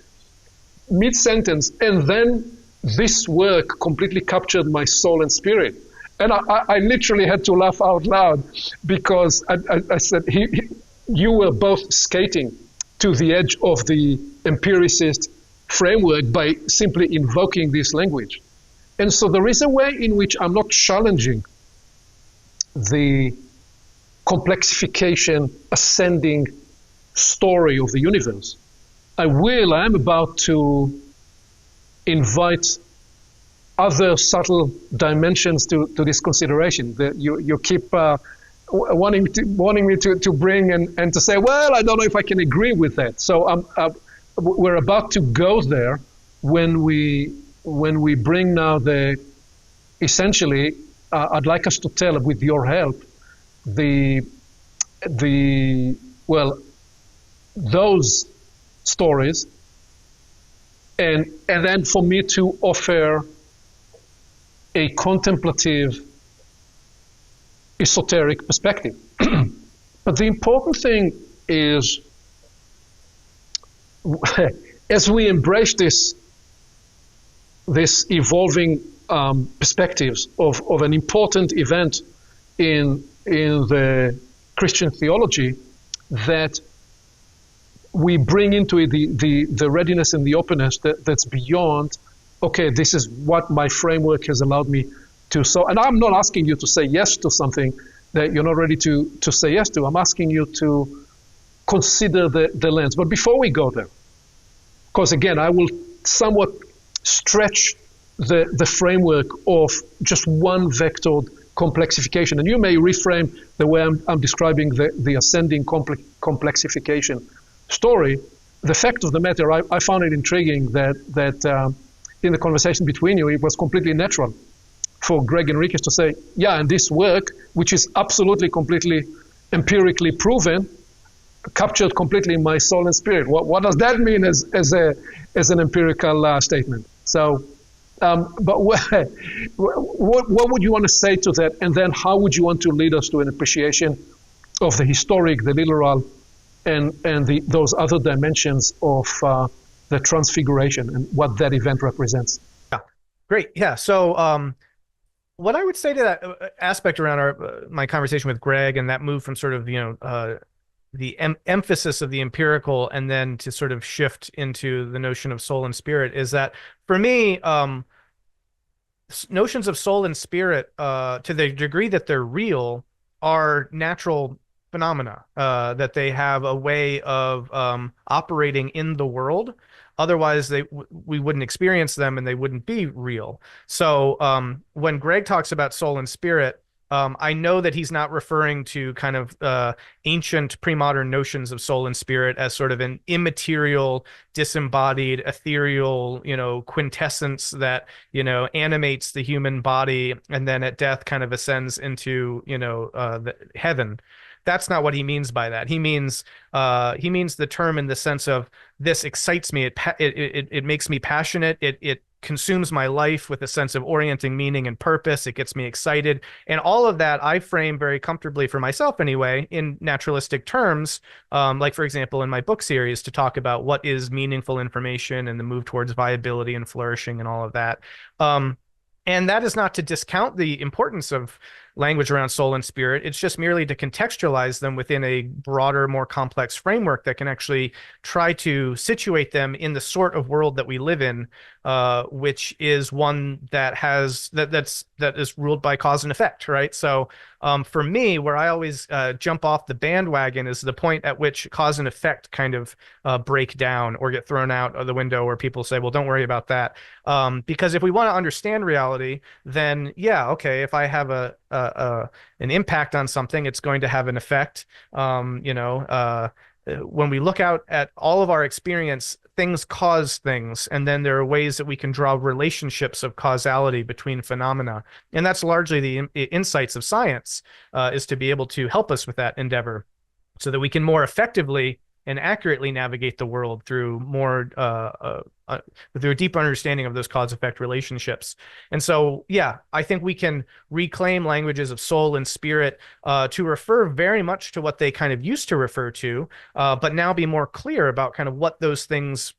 mid-sentence, and then this work completely captured my soul and spirit. And I literally had to laugh out loud, because I said, you were both skating to the edge of the empiricist framework by simply invoking this language. And so there is a way in which I'm not challenging the complexification, ascending story of the universe. I am about to invite other subtle dimensions to this consideration that you keep wanting me to bring and to say, well, I don't know if I can agree with that. So we're about to go there, when we bring now essentially, I'd like us to tell, with your help, the well, those stories, and then for me to offer a contemplative, esoteric perspective. But the important thing is, as we embrace this evolving perspectives of an important event in the Christian theology, that we bring into it the readiness and the openness that's beyond, okay, this is what my framework has allowed me to. So, and I'm not asking you to say yes to something that you're not ready to say yes to. I'm asking you to consider the lens. But before we go there, because again, I will somewhat stretch the framework of just one vectored complexification, and you may reframe the way I'm describing the ascending complexification story. The fact of the matter, I found it intriguing that in the conversation between you, it was completely natural for Greg Enriquez to say, yeah, and this work, which is absolutely, completely empirically proven, captured completely my soul and spirit. What does that mean as an empirical statement? So, but what would you want to say to that? And then how would you want to lead us to an appreciation of the historic, the literal, and those other dimensions of the transfiguration and what that event represents? Yeah, great. Yeah. So, what I would say to that aspect around my conversation with Greg and that move from sort of, the emphasis of the empirical and then to sort of shift into the notion of soul and spirit is that for me, notions of soul and spirit, to the degree that they're real, are natural phenomena, that they have a way of operating in the world. Otherwise, we wouldn't experience them and they wouldn't be real. So when Greg talks about soul and spirit, I know that he's not referring to kind of ancient pre-modern notions of soul and spirit as sort of an immaterial, disembodied, ethereal, quintessence that, animates the human body and then at death kind of ascends into, the heaven. That's not what he means by that. He means the term in the sense of this excites me. It makes me passionate. It consumes my life with a sense of orienting meaning and purpose. It gets me excited. And all of that I frame very comfortably for myself anyway in naturalistic terms. Like, for example, in my book series to talk about what is meaningful information and the move towards viability and flourishing and all of that. And that is not to discount the importance of language around soul and spirit. It's just merely to contextualize them within a broader, more complex framework that can actually try to situate them in the sort of world that we live in, which is one that is ruled by cause and effect, right? So for me, where I always jump off the bandwagon is the point at which cause and effect kind of break down or get thrown out of the window, where people say, well, don't worry about that. Because if we want to understand reality, then yeah, okay, if I have an impact on something, it's going to have an effect. When we look out at all of our experience, things cause things, and then there are ways that we can draw relationships of causality between phenomena. And that's largely the insights of science, is to be able to help us with that endeavor so that we can more effectively and accurately navigate the world through through a deeper understanding of those cause-effect relationships. And so, yeah, I think we can reclaim languages of soul and spirit to refer very much to what they kind of used to refer to, but now be more clear about kind of what those things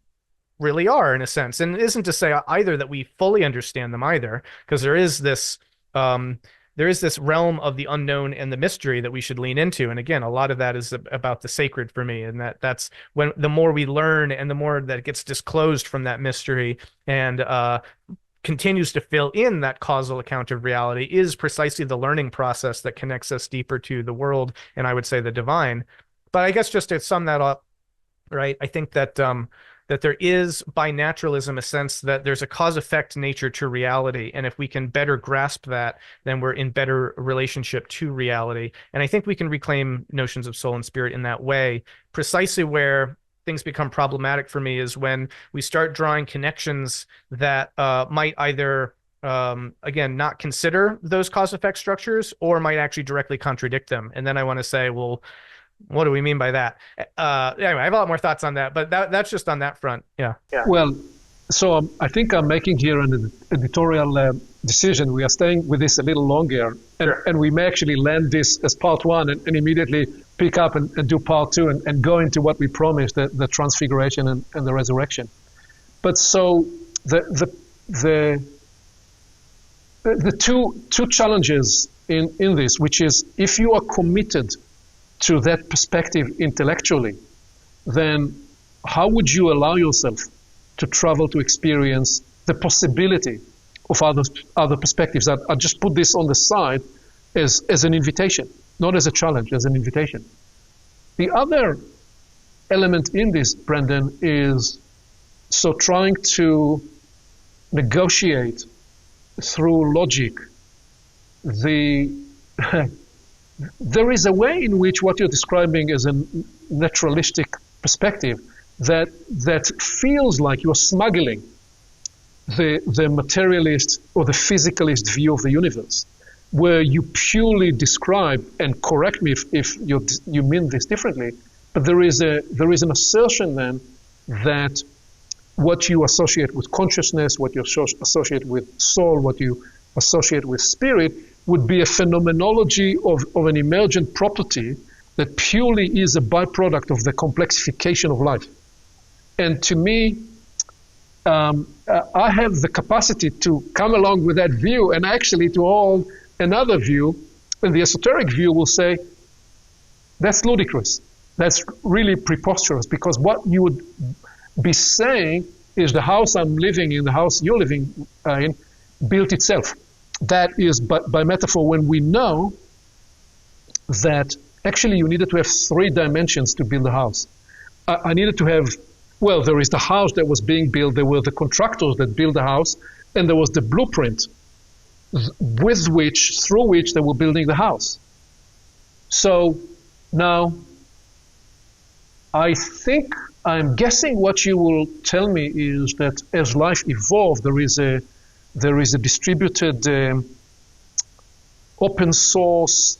really are in a sense. And it isn't to say either that we fully understand them either, because there is this realm of the unknown and the mystery that we should lean into. And again, a lot of that is about the sacred for me. And that's when the more we learn and the more that gets disclosed from that mystery and continues to fill in that causal account of reality is precisely the learning process that connects us deeper to the world, and I would say the divine. But I guess just to sum that up, right, I think that that there is by naturalism a sense that there's a cause-effect nature to reality. And if we can better grasp that, then we're in better relationship to reality. And I think we can reclaim notions of soul and spirit in that way. Precisely where things become problematic for me is when we start drawing connections that might either again, not consider those cause-effect structures or might actually directly contradict them. And then I want to say, well, what do we mean by that? Anyway, I have a lot more thoughts on that, but that's just on that front. Yeah. Well, so I think I'm making here an editorial decision. We are staying with this a little longer, and we may actually land this as part one and immediately pick up and do part two and go into what we promised, the transfiguration and the resurrection. But so the two challenges in this, which is if you are committed to that perspective intellectually, then how would you allow yourself to travel to experience the possibility of other perspectives? I'll just put this on the side as an invitation, not as a challenge, as an invitation. The other element in this, Brendan, is so trying to negotiate through logic there is a way in which what you're describing is a naturalistic perspective that feels like you're smuggling the materialist or the physicalist view of the universe, where you purely describe, and correct me if you mean this differently, but there is an assertion then that what you associate with consciousness, what you associate with soul, what you associate with spirit, would be a phenomenology of an emergent property that purely is a byproduct of the complexification of life. And to me, I have the capacity to come along with that view and actually to hold another view, and the esoteric view will say, that's ludicrous. That's really preposterous, because what you would be saying is the house I'm living in, the house you're living in, built itself. That is, by metaphor, when we know that actually you needed to have 3 dimensions to build a house. I needed to have, well, there is the house that was being built, there were the contractors that built the house, and there was the blueprint through which they were building the house. So now, I think, I'm guessing what you will tell me is that as life evolved, there is a distributed open source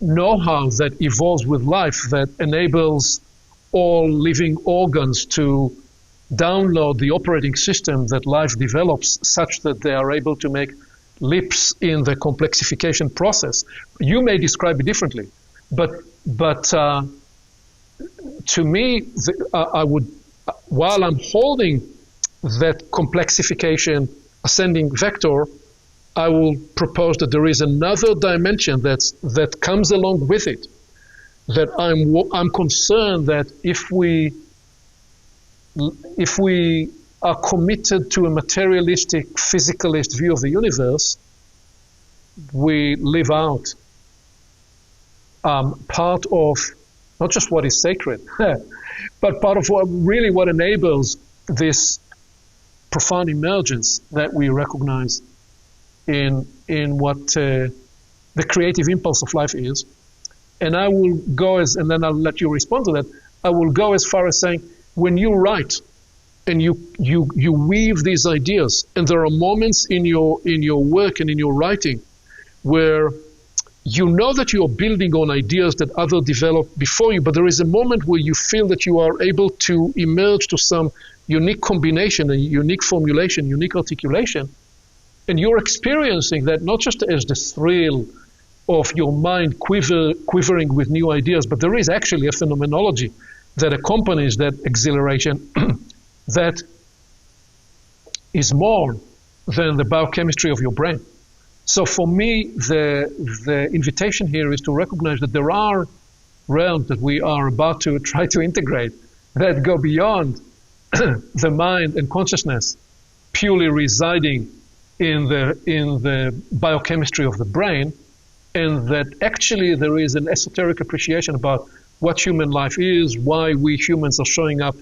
know-how that evolves with life that enables all living organs to download the operating system that life develops such that they are able to make leaps in the complexification process. You may describe it differently, but to me, I would, while I'm holding that complexification ascending vector, I will propose that there is another dimension that comes along with it. That I'm concerned that if we are committed to a materialistic, physicalist view of the universe, we live out part of not just what is sacred, but part of what enables this profound emergence that we recognize in what the creative impulse of life is. And I will go and then I'll let you respond to that. I will go as far as saying, when you write and you weave these ideas, and there are moments in your work and in your writing where you know that you are building on ideas that others developed before you, but there is a moment where you feel that you are able to emerge to some unique combination, a unique formulation, unique articulation, and you're experiencing that not just as the thrill of your mind quivering with new ideas, but there is actually a phenomenology that accompanies that exhilaration that is more than the biochemistry of your brain. So for me, the invitation here is to recognize that there are realms that we are about to try to integrate that go beyond the mind and consciousness purely residing in the biochemistry of the brain, and that actually there is an esoteric appreciation about what human life is, why we humans are showing up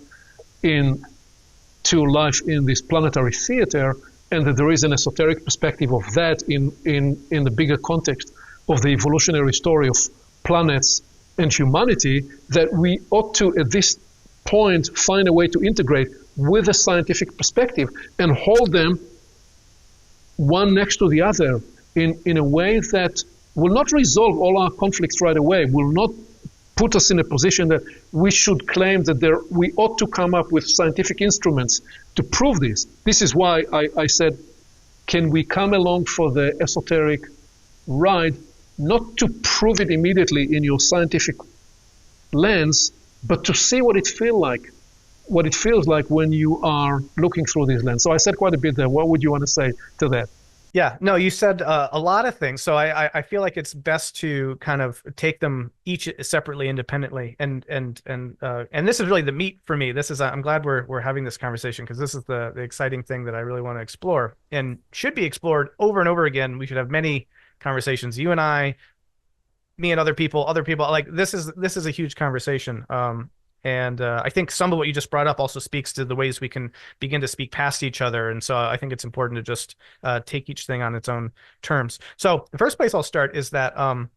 to life in this planetary theater, and that there is an esoteric perspective of that in the bigger context of the evolutionary story of planets and humanity, that we ought to, at this point, find a way to integrate with a scientific perspective and hold them one next to the other in a way that will not resolve all our conflicts right away, will not put us in a position that we should claim that we ought to come up with scientific instruments to prove this. This is why I said, can we come along for the esoteric ride, not to prove it immediately in your scientific lens, but to see what it feels like when you are looking through this lens. So I said quite a bit there. What would you want to say to that? Yeah, no, you said a lot of things. So I feel like it's best to kind of take them each separately, independently, and this is really the meat for me. This is I'm glad we're having this conversation, because this is the exciting thing that I really want to explore and should be explored over and over again. We should have many conversations, you and I, me and other people. Like this is a huge conversation. And I think some of what you just brought up also speaks to the ways we can begin to speak past each other. And so I think it's important to just take each thing on its own terms. So the first place I'll start is that, an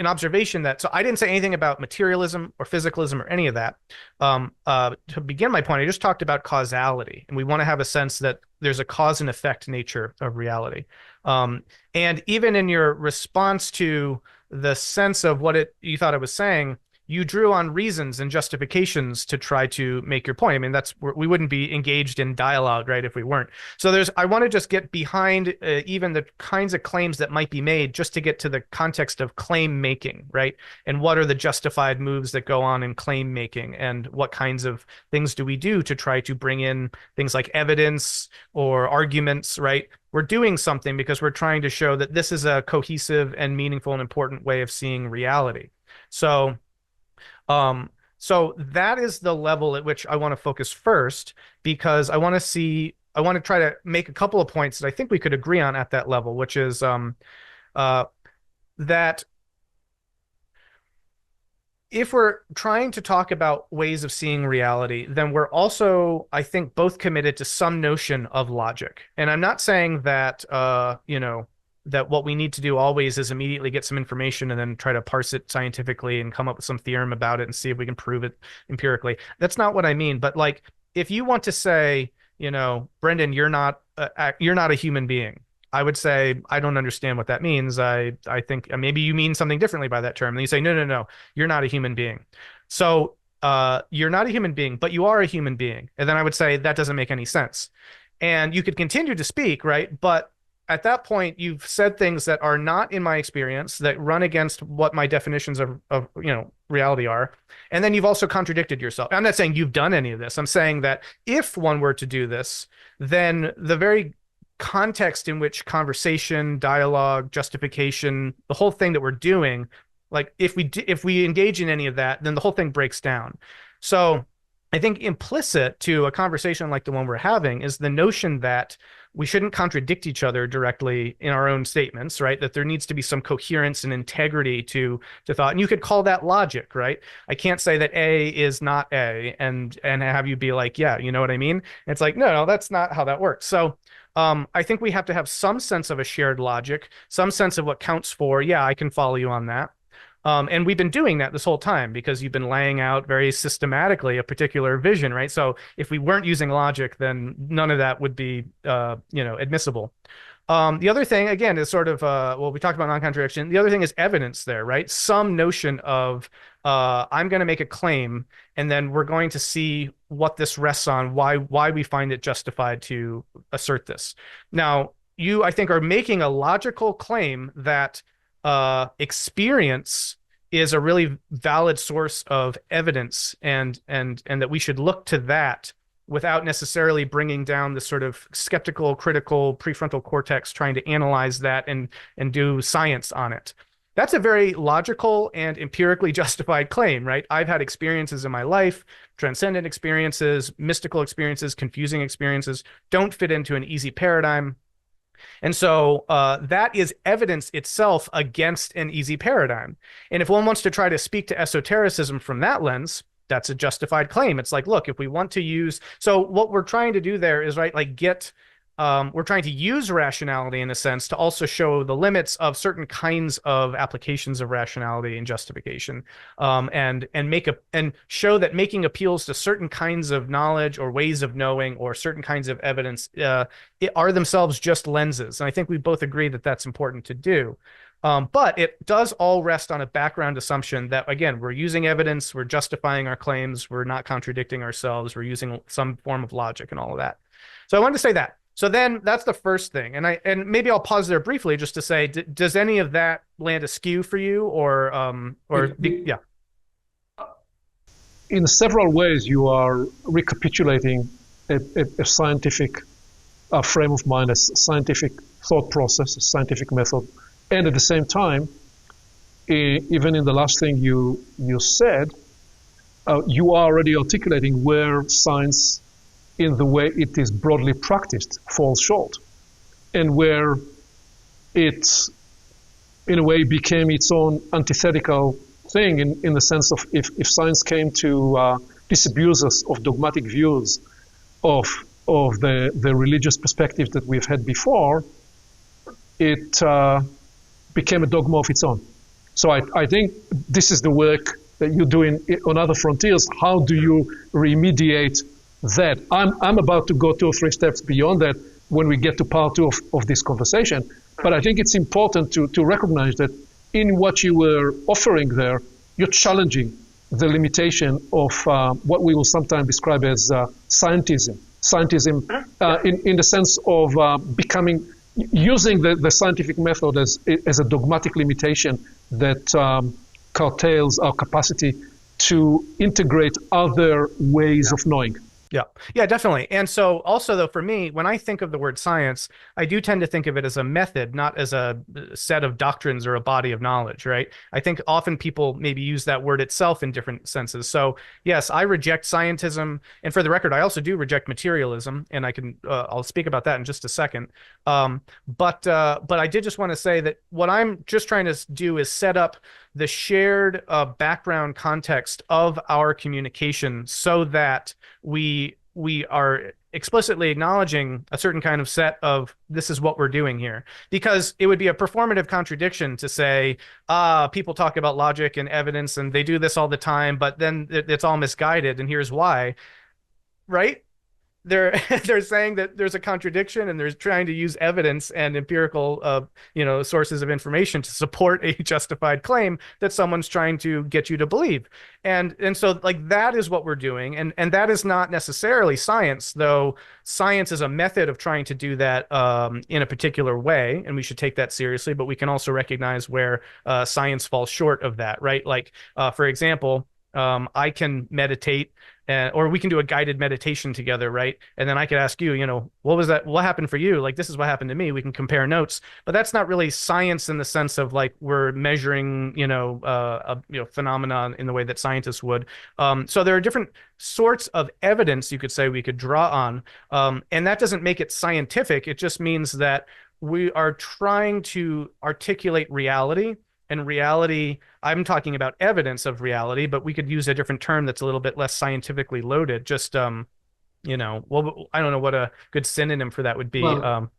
observation that, so I didn't say anything about materialism or physicalism or any of that. To begin my point, I just talked about causality, and we want to have a sense that there's a cause and effect nature of reality. And even in your response to the sense of what you thought I was saying, you drew on reasons and justifications to try to make your point. I mean, we wouldn't be engaged in dialogue, right, if we weren't. So I want to just get behind even the kinds of claims that might be made, just to get to the context of claim making, right? And what are the justified moves that go on in claim making, and what kinds of things do we do to try to bring in things like evidence or arguments, right? We're doing something because we're trying to show that this is a cohesive and meaningful and important way of seeing reality. So that is the level at which I want to focus first, because I want to try to make a couple of points that I think we could agree on at that level, which is that if we're trying to talk about ways of seeing reality, then we're also, I think, both committed to some notion of logic. And I'm not saying that, that what we need to do always is immediately get some information and then try to parse it scientifically and come up with some theorem about it and see if we can prove it empirically. That's not what I mean. But like, if you want to say, Brendan, you're not a human being, I would say, I don't understand what that means. I think maybe you mean something differently by that term. And you say, no, you're not a human being. So you're not a human being, but you are a human being. And then I would say that doesn't make any sense. And you could continue to speak, right? But at that point, you've said things that are not in my experience, that run against what my definitions of reality are. And then you've also contradicted yourself. I'm not saying you've done any of this. I'm saying that if one were to do this, then the very context in which conversation, dialogue, justification, the whole thing that we're doing, like if we engage in any of that, then the whole thing breaks down. So I think implicit to a conversation like the one we're having is the notion that we shouldn't contradict each other directly in our own statements, right? That there needs to be some coherence and integrity to thought. And you could call that logic, right? I can't say that A is not A and have you be like, yeah, you know what I mean? And it's like, no, that's not how that works. So I think we have to have some sense of a shared logic, some sense of what counts for, yeah, I can follow you on that. And we've been doing that this whole time because you've been laying out very systematically a particular vision, right? So if we weren't using logic, then none of that would be, admissible. The other thing, again, is sort of, we talked about non-contradiction. The other thing is evidence there, right? Some notion of, I'm going to make a claim, and then we're going to see what this rests on, why we find it justified to assert this. Now, you, I think, are making a logical claim that experience is a really valid source of evidence, and that we should look to that without necessarily bringing down this sort of skeptical, critical prefrontal cortex, trying to analyze that and do science on it. That's a very logical and empirically justified claim, right? I've had experiences in my life, transcendent experiences, mystical experiences, confusing experiences, don't fit into an easy paradigm. And so that is evidence itself against an easy paradigm. And if one wants to try to speak to esotericism from that lens, that's a justified claim. It's like, look, if we want to use, so what we're trying to do there is, right, like get we're trying to use rationality in a sense to also show the limits of certain kinds of applications of rationality and justification, and show that making appeals to certain kinds of knowledge or ways of knowing or certain kinds of evidence are themselves just lenses. And I think we both agree that that's important to do. But it does all rest on a background assumption that, again, we're using evidence, we're justifying our claims, we're not contradicting ourselves, we're using some form of logic and all of that. So I wanted to say that. So then that's the first thing. And maybe I'll pause there briefly just to say, does any of that land askew for you yeah? In several ways, you are recapitulating a scientific frame of mind, a scientific thought process, a scientific method. And at the same time, even in the last thing you said, you are already articulating where science, in the way it is broadly practiced, falls short, and where it, in a way, became its own antithetical thing in the sense of if science came to disabuse us of dogmatic views of the religious perspective that we've had before, it became a dogma of its own. So I think this is the work that you're doing on other frontiers. How do you remediate that? I'm about to go 2 or 3 steps beyond that when we get to part 2 of this conversation. But I think it's important to recognize that in what you were offering there, you're challenging the limitation of what we will sometimes describe as scientism. Scientism in the sense of using the scientific method as a dogmatic limitation that curtails our capacity to integrate other ways of knowing. Yeah, definitely. And so also, though, for me, when I think of the word science, I do tend to think of it as a method, not as a set of doctrines or a body of knowledge, right? I think often people maybe use that word itself in different senses. So yes, I reject scientism. And for the record, I also do reject materialism. And I'll speak about that in just a second. But I did just want to say that what I'm just trying to do is set up the shared background context of our communication so that we are explicitly acknowledging a certain kind of set of this is what we're doing here. Because it would be a performative contradiction to say, people talk about logic and evidence and they do this all the time, but then it's all misguided and here's why, right? They're saying that there's a contradiction and they're trying to use evidence and empirical sources of information to support a justified claim that someone's trying to get you to believe. And so like that is what we're doing. And that is not necessarily science, though science is a method of trying to do that in a particular way, and we should take that seriously, but we can also recognize where science falls short of that, right? Like, for example, I can meditate or we can do a guided meditation together, right? And then I could ask you, what was that? What happened for you? Like, this is what happened to me. We can compare notes, but that's not really science in the sense of like we're measuring, a phenomenon in the way that scientists would. So there are different sorts of evidence you could say we could draw on, and that doesn't make it scientific. It just means that we are trying to articulate reality. And reality, I'm talking about evidence of reality, but we could use a different term that's a little bit less scientifically loaded. Just, well, I don't know what a good synonym for that would be. Well,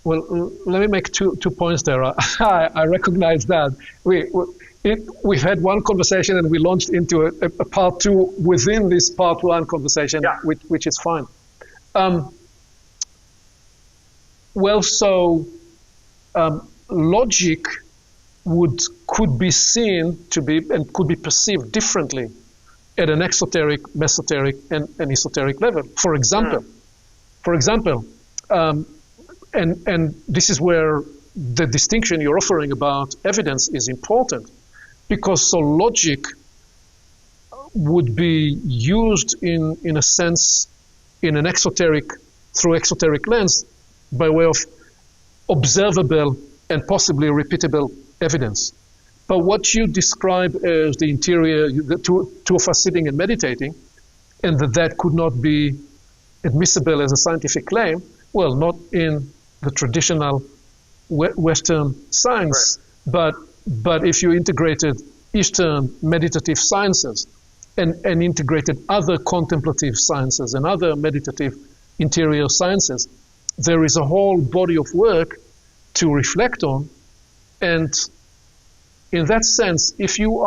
let me make two points there. I recognize that we've had one conversation and we launched into a part 2 within this part 1 conversation, which is fine. Logic could be seen to be and could be perceived differently at an exoteric, mesoteric, and esoteric level. For example, and this is where the distinction you're offering about evidence is important, because so logic would be used in a sense in an exoteric, through exoteric lens, by way of observable and possibly repeatable evidence. But what you describe as the interior, the two of us sitting and meditating, and that could not be admissible as a scientific claim, well, not in the traditional Western science, right. But if you integrated Eastern meditative sciences and integrated other contemplative sciences and other meditative interior sciences, there is a whole body of work to reflect on. And in that sense, if you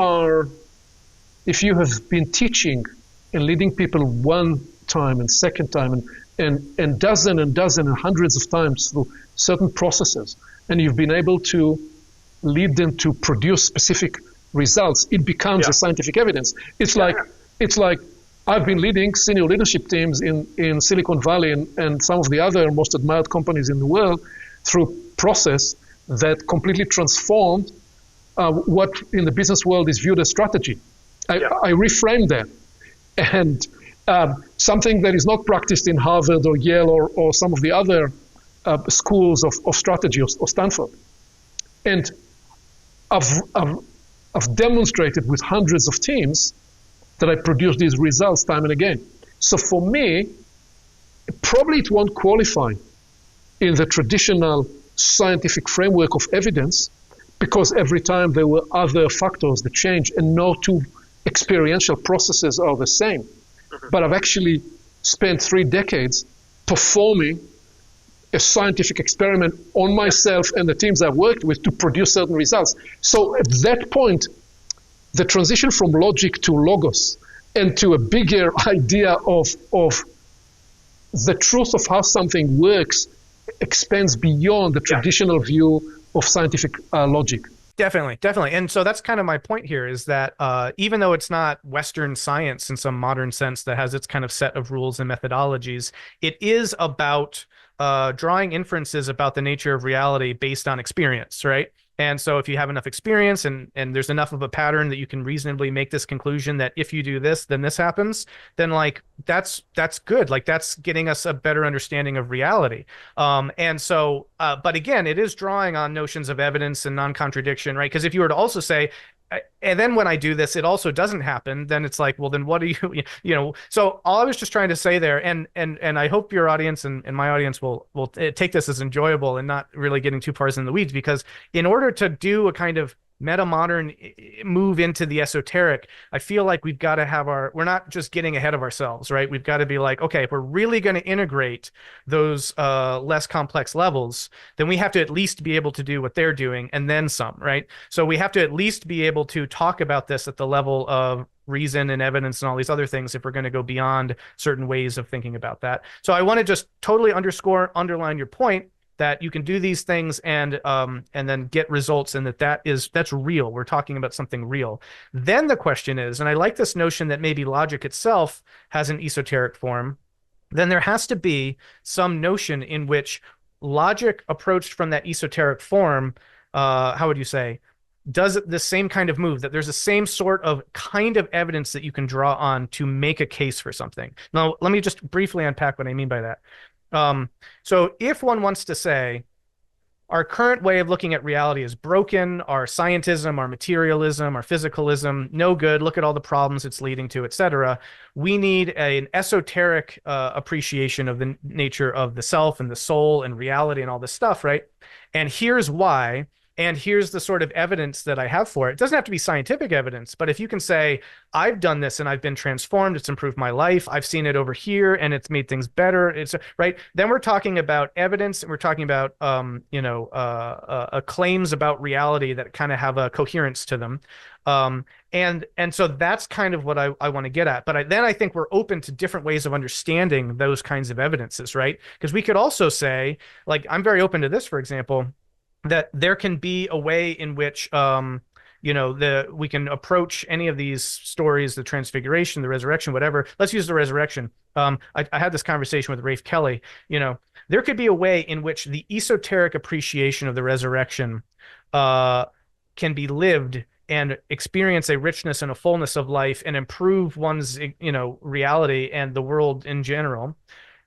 have been teaching and leading people one time and second time and dozen and hundreds of times through certain processes, and you've been able to lead them to produce specific results, it becomes a scientific evidence. It's like I've been leading senior leadership teams in Silicon Valley and some of the other most admired companies in the world through process that completely transformed what in the business world is viewed as strategy. I reframed that. And something that is not practiced in Harvard or Yale or some of the other schools of strategy or Stanford. And I've demonstrated with hundreds of teams that I produce these results time and again. So for me, probably it won't qualify in the traditional scientific framework of evidence, because every time there were other factors that change and no two experiential processes are the same. But I've actually spent 3 decades performing a scientific experiment on myself and the teams I've worked with to produce certain results. So at that point, the transition from logic to logos and to a bigger idea of the truth of how something works expands beyond the traditional view of scientific logic. Definitely. And so that's kind of my point here, is that even though it's not Western science in some modern sense that has its kind of set of rules and methodologies, it is about drawing inferences about the nature of reality based on experience, right? And so if you have enough experience and there's enough of a pattern that you can reasonably make this conclusion that if you do this, then this happens, then like that's good. Like that's getting us a better understanding of reality. And so, but again, it is drawing on notions of evidence and non-contradiction, right? Because if you were to also say, and then when I do this, it also doesn't happen, then it's like, well, then what do you, so all I was just trying to say there, and I hope your audience and my audience will take this as enjoyable and not really getting too far in the weeds, because in order to do a kind of metamodern move into the esoteric, I feel like we've got to have we're not just getting ahead of ourselves, right? We've got to be like, okay, if we're really going to integrate those less complex levels, then we have to at least be able to do what they're doing and then some, right? So we have to at least be able to talk about this at the level of reason and evidence and all these other things if we're going to go beyond certain ways of thinking about that. So I want to just totally underline your point that you can do these things and then get results, and that's real. We're talking about something real. Then the question is, and I like this notion that maybe logic itself has an esoteric form, then there has to be some notion in which logic approached from that esoteric form, how would you say, does the same kind of move, that there's the same sort of kind of evidence that you can draw on to make a case for something. Now, let me just briefly unpack what I mean by that. So if one wants to say our current way of looking at reality is broken, our scientism, our materialism, our physicalism, no good, look at all the problems it's leading to, etc., we need an esoteric appreciation of the nature of the self and the soul and reality and all this stuff, right? And here's why. And here's the sort of evidence that I have for it. It doesn't have to be scientific evidence, but if you can say, I've done this and I've been transformed, it's improved my life, I've seen it over here and it's made things better, it's right. Then we're talking about evidence, and we're talking about, claims about reality that kind of have a coherence to them. And so that's kind of what I want to get at. But then I think we're open to different ways of understanding those kinds of evidences, right? Because we could also say, like, I'm very open to this, for example, that there can be a way in which we can approach any of these stories, the transfiguration, the resurrection, whatever. Let's use the resurrection. I had this conversation with Rafe Kelly. There could be a way in which the esoteric appreciation of the resurrection can be lived and experience a richness and a fullness of life and improve one's reality and the world in general.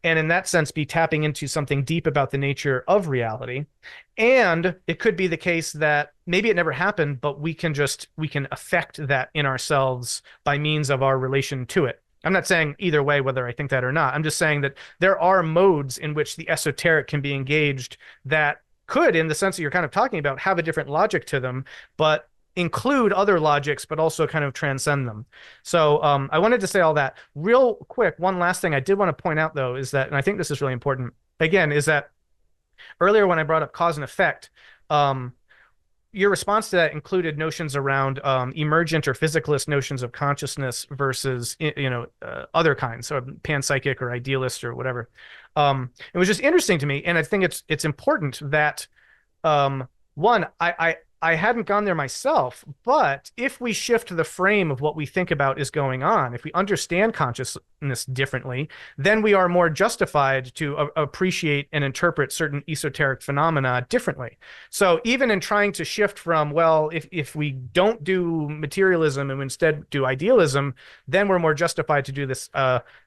And in that sense, be tapping into something deep about the nature of reality. And it could be the case that maybe it never happened, but we can affect that in ourselves by means of our relation to it. I'm not saying either way whether I think that or not. I'm just saying that there are modes in which the esoteric can be engaged that could, in the sense that you're kind of talking about, have a different logic to them, but include other logics, but also kind of transcend them. So I wanted to say all that real quick. One last thing I did want to point out, though, is that, and I think this is really important, again, is that earlier when I brought up cause and effect, um, your response to that included notions around emergent or physicalist notions of consciousness versus other kinds, so panpsychic or idealist or whatever. It was just interesting to me, and I think it's important that one, I hadn't gone there myself, but if we shift the frame of what we think about is going on, if we understand consciousness differently, then we are more justified to appreciate and interpret certain esoteric phenomena differently. So even in trying to shift from, well, if we don't do materialism and we instead do idealism, then we're more justified to do this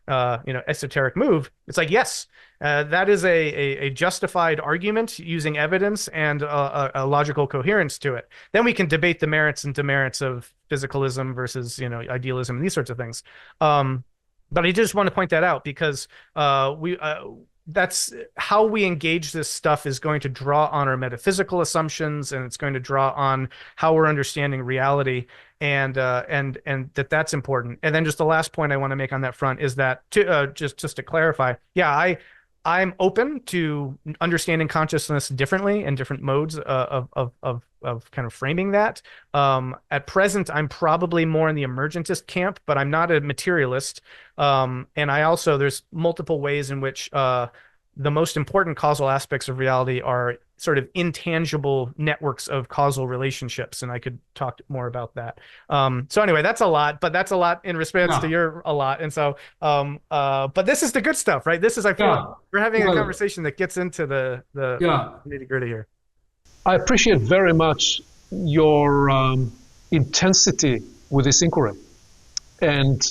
esoteric move. It's like, yes, that is a justified argument using evidence and a logical coherence to it. Then we can debate the merits and demerits of physicalism versus idealism and these sorts of things. But I just want to point that out because that's how we engage this stuff is going to draw on our metaphysical assumptions, and it's going to draw on how we're understanding reality, and that's important. And then just the last point I want to make on that front is that just to clarify, yeah, I'm open to understanding consciousness differently and different modes of kind of framing that. At present, I'm probably more in the emergentist camp, but I'm not a materialist. And I also, there's multiple ways in which the most important causal aspects of reality are sort of intangible networks of causal relationships, and I could talk more about that. So anyway, that's a lot, but that's a lot in response to your a lot. And so, but this is the good stuff, right? This is, I feel like we're having a conversation that gets into the nitty-gritty here. I appreciate very much your intensity with this inquiry, and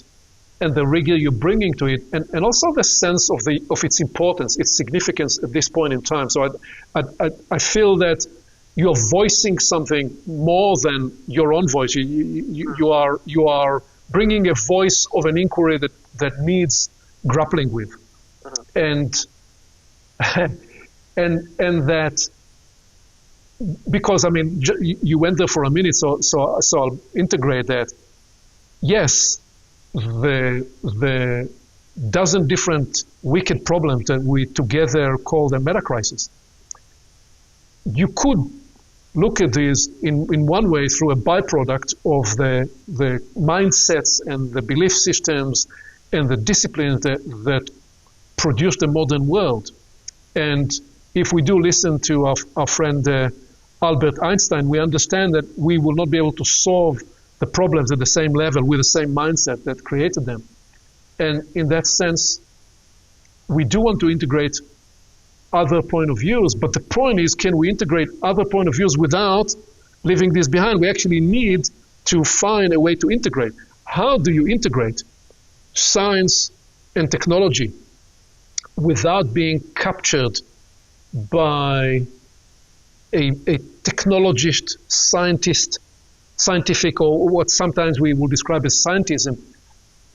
the rigor you're bringing to it, and also the sense of its importance, its significance at this point in time. So I feel that you're voicing something more than your own voice. You are bringing a voice of an inquiry that needs grappling with, and that, because I mean you went there for a minute, so I'll integrate that. Yes, the dozen different wicked problems that we together call the meta crisis. You could look at these in one way through a byproduct of the mindsets and the belief systems and the disciplines that produce the modern world. And if we do listen to our friend Albert Einstein, we understand that we will not be able to solve the problems at the same level with the same mindset that created them. And in that sense, we do want to integrate other point of views, but the point is, can we integrate other point of views without leaving this behind? We actually need to find a way to integrate. How do you integrate science and technology without being captured by a technologist, scientific, or what sometimes we will describe as scientism,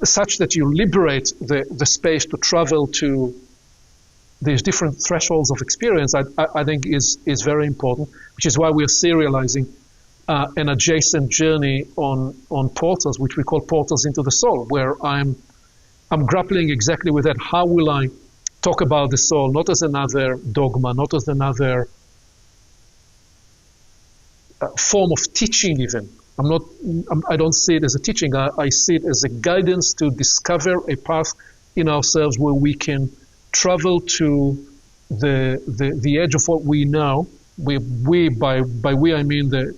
such that you liberate the space to travel to these different thresholds of experience, I think is very important, which is why we are serializing an adjacent journey on portals, which we call portals into the soul, where I'm grappling exactly with that. How will I talk about the soul, not as another dogma, not as another form of teaching even. I don't see it as a teaching. I see it as a guidance to discover a path in ourselves where we can travel to the edge of what we know. By we I mean the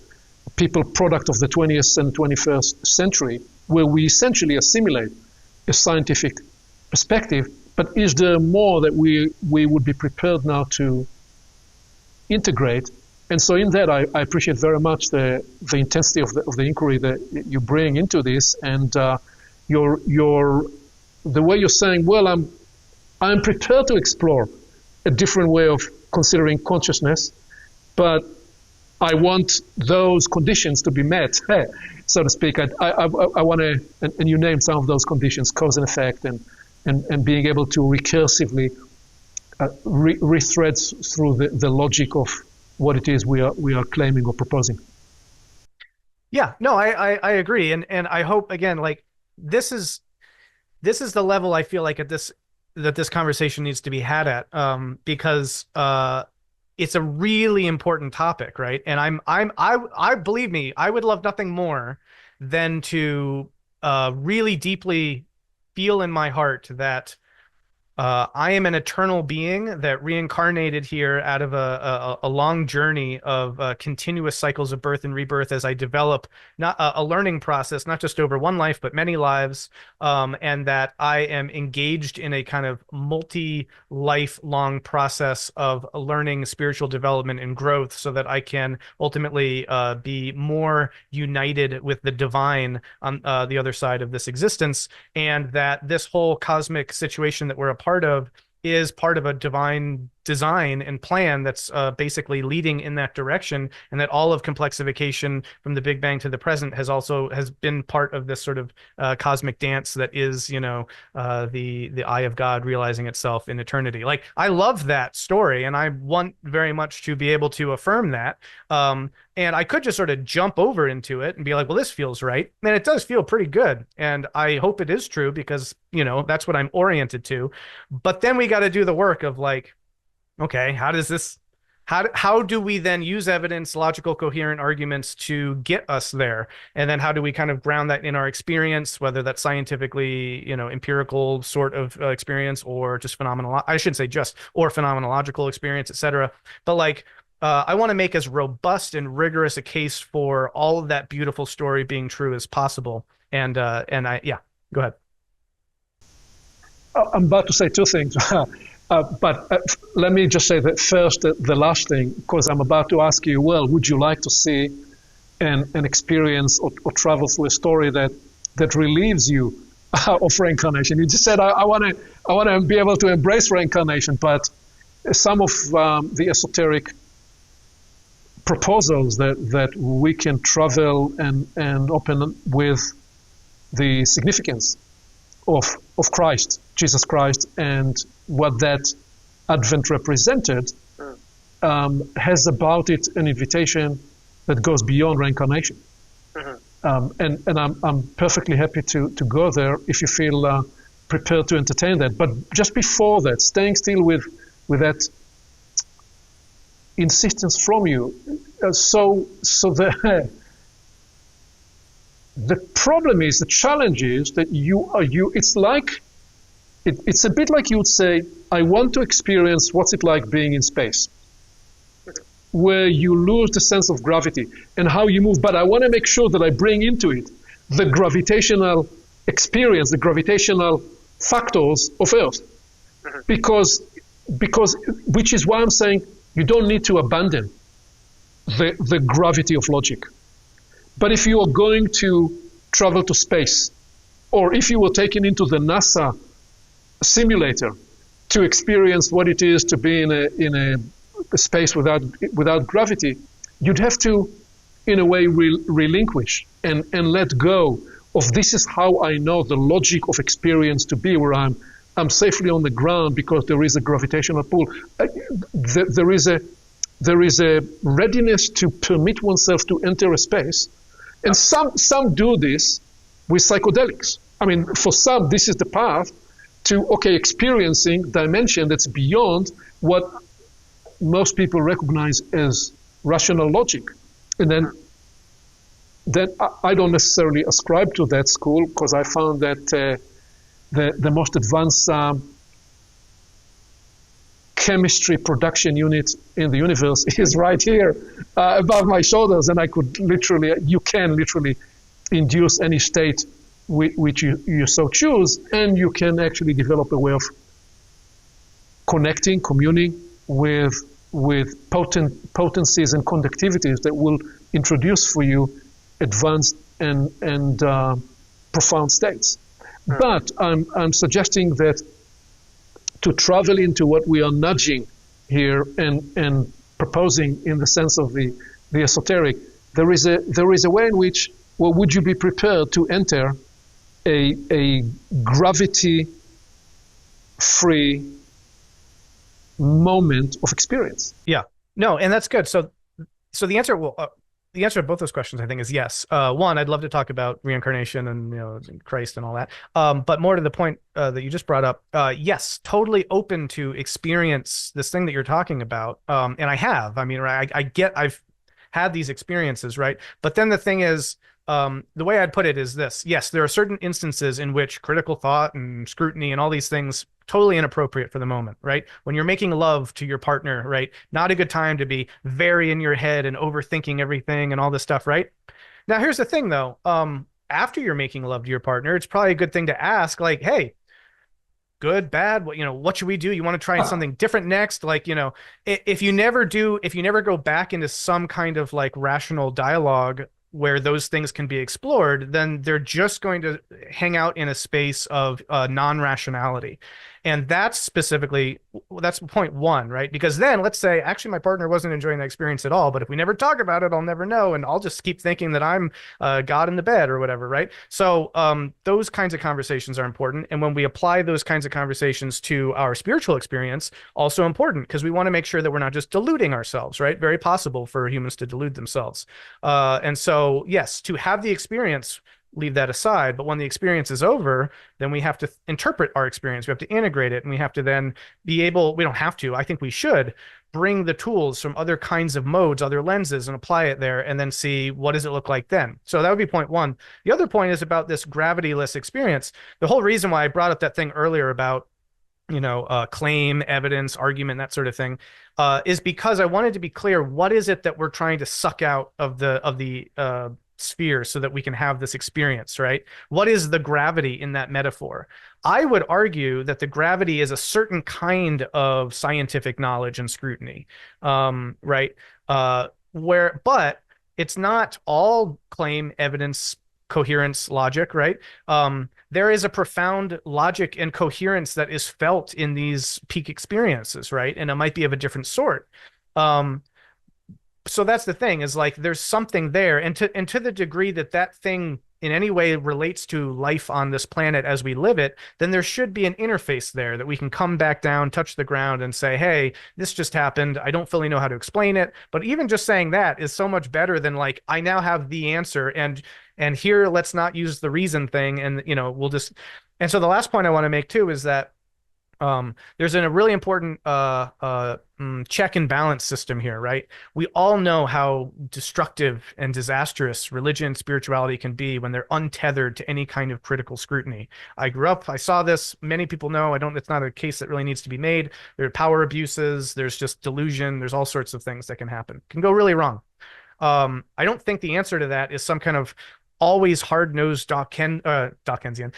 people product of the 20th and 21st century, where we essentially assimilate a scientific perspective. But is there more that we would be prepared now to integrate? And so in that, I appreciate very much the intensity of the inquiry that you bring into this, and the way you're saying, well, I'm prepared to explore a different way of considering consciousness, but I want those conditions to be met, so to speak. I want to, and you named some of those conditions, cause and effect, and being able to recursively rethread through the logic of what it is we are claiming or proposing. Yeah, no, I agree, and I hope, again, like this is the level I feel like at this that this conversation needs to be had at, because it's a really important topic, right? And I believe me, I would love nothing more than to really deeply feel in my heart that I am an eternal being that reincarnated here out of a long journey of continuous cycles of birth and rebirth as I develop not a learning process, not just over one life, but many lives, and that I am engaged in a kind of multi-lifelong process of learning, spiritual development, and growth so that I can ultimately be more united with the divine on the other side of this existence, and that this whole cosmic situation that we're a part of is part of a divine design and plan that's basically leading in that direction, and that all of complexification from the Big Bang to the present has been part of this sort of cosmic dance that is, the eye of God realizing itself in eternity. Like, I love that story, and I want very much to be able to affirm that. And I could just sort of jump over into it and be like, well, this feels right. And it does feel pretty good. And I hope it is true because, that's what I'm oriented to. But then we got to do the work of like, okay, how do we then use evidence, logical, coherent arguments to get us there? And then how do we kind of ground that in our experience, whether that's scientifically, empirical sort of experience or just I shouldn't say just, or phenomenological experience, et cetera. But like, I want to make as robust and rigorous a case for all of that beautiful story being true as possible. And yeah, go ahead. I'm about to say two things, but let me just say that first, the last thing, because I'm about to ask you, well, would you like to see an experience or travel through a story that relieves you of reincarnation? You just said, I want to be able to embrace reincarnation, but some of the esoteric proposals that we can travel and open with the significance of Christ, Jesus Christ, and what that Advent represented, has about it an invitation that goes beyond reincarnation. And I'm perfectly happy to go there if you feel prepared to entertain that. But just before that, staying still with that insistence from you. So the problem is, the challenge is that it's a bit like you would say, I want to experience what's it like being in space, where you lose the sense of gravity and how you move, but I want to make sure that I bring into it the gravitational experience, the gravitational factors of Earth. Because which is why I'm saying you don't need to abandon the gravity of logic. But if you are going to travel to space, or if you were taken into the NASA simulator to experience what it is to be in a space without gravity, you'd have to, in a way, relinquish and let go of this is how I know the logic of experience to be, where I'm safely on the ground because there is a gravitational pull. There is a readiness to permit oneself to enter a space. And some do this with psychedelics. I mean, for some, this is the path to, experiencing dimension that's beyond what most people recognize as rational logic. And then I don't necessarily ascribe to that school, because I found that the most advanced chemistry production unit in the universe is right here above my shoulders, and you can literally induce any state which you so choose, and you can actually develop a way of communing with potencies and conductivities that will introduce for you advanced and profound states. But I'm suggesting that to travel into what we are nudging here and proposing in the sense of the esoteric, there is a way in which, well, would you be prepared to enter a gravity-free moment of experience? Yeah, no, and that's good. So the answer will the answer to both those questions, I think, is yes. One, I'd love to talk about reincarnation and Christ and all that. But more to the point that you just brought up, yes, totally open to experience this thing that you're talking about. And I have. I mean, right, I've had these experiences, right? But then the thing is, the way I'd put it is this: yes, there are certain instances in which critical thought and scrutiny and all these things totally inappropriate for the moment, right? When you're making love to your partner, right? Not a good time to be very in your head and overthinking everything and all this stuff, right? Now, here's the thing though. After you're making love to your partner, it's probably a good thing to ask, like, hey, good, bad, what should we do? You want to try something different next? Like, if you never go back into some kind of like rational dialogue where those things can be explored, then they're just going to hang out in a space of non-rationality. And that's point one, right? Because then let's say, actually, my partner wasn't enjoying the experience at all, but if we never talk about it, I'll never know. And I'll just keep thinking that I'm God in the bed or whatever, right? So those kinds of conversations are important. And when we apply those kinds of conversations to our spiritual experience, also important, because we want to make sure that we're not just deluding ourselves, right? Very possible for humans to delude themselves. And so, yes, to have the experience, leave that aside. But when the experience is over, then we have to interpret our experience. We have to integrate it. And we have to then we don't have to, I think we should bring the tools from other kinds of modes, other lenses, and apply it there and then see what does it look like then. So that would be point one. The other point is about this gravity-less experience. The whole reason why I brought up that thing earlier about claim, evidence, argument, that sort of thing, is because I wanted to be clear, what is it that we're trying to suck out of the sphere so that we can have this experience, right? What is the gravity in that metaphor? I would argue that the gravity is a certain kind of scientific knowledge and scrutiny, right? But it's not all claim, evidence, coherence, logic, right? There is a profound logic and coherence that is felt in these peak experiences, right? And it might be of a different sort. So that's the thing, is like there's something there, and to the degree that that thing in any way relates to life on this planet as we live it, then there should be an interface there that we can come back down, touch the ground, and say, hey, this just happened. I don't fully know how to explain it. But even just saying that is so much better than like, I now have the answer, and here let's not use the reason thing, and we'll just. And so the last point I want to make too is that there's a really important check and balance system here, right? We all know how destructive and disastrous religion, spirituality can be when they're untethered to any kind of critical scrutiny. I grew up, I saw this. Many people know. It's not a case that really needs to be made. There are power abuses. There's just delusion. There's all sorts of things that can happen. It can go really wrong. I don't think the answer to that is some kind of always hard-nosed Dawkins-esque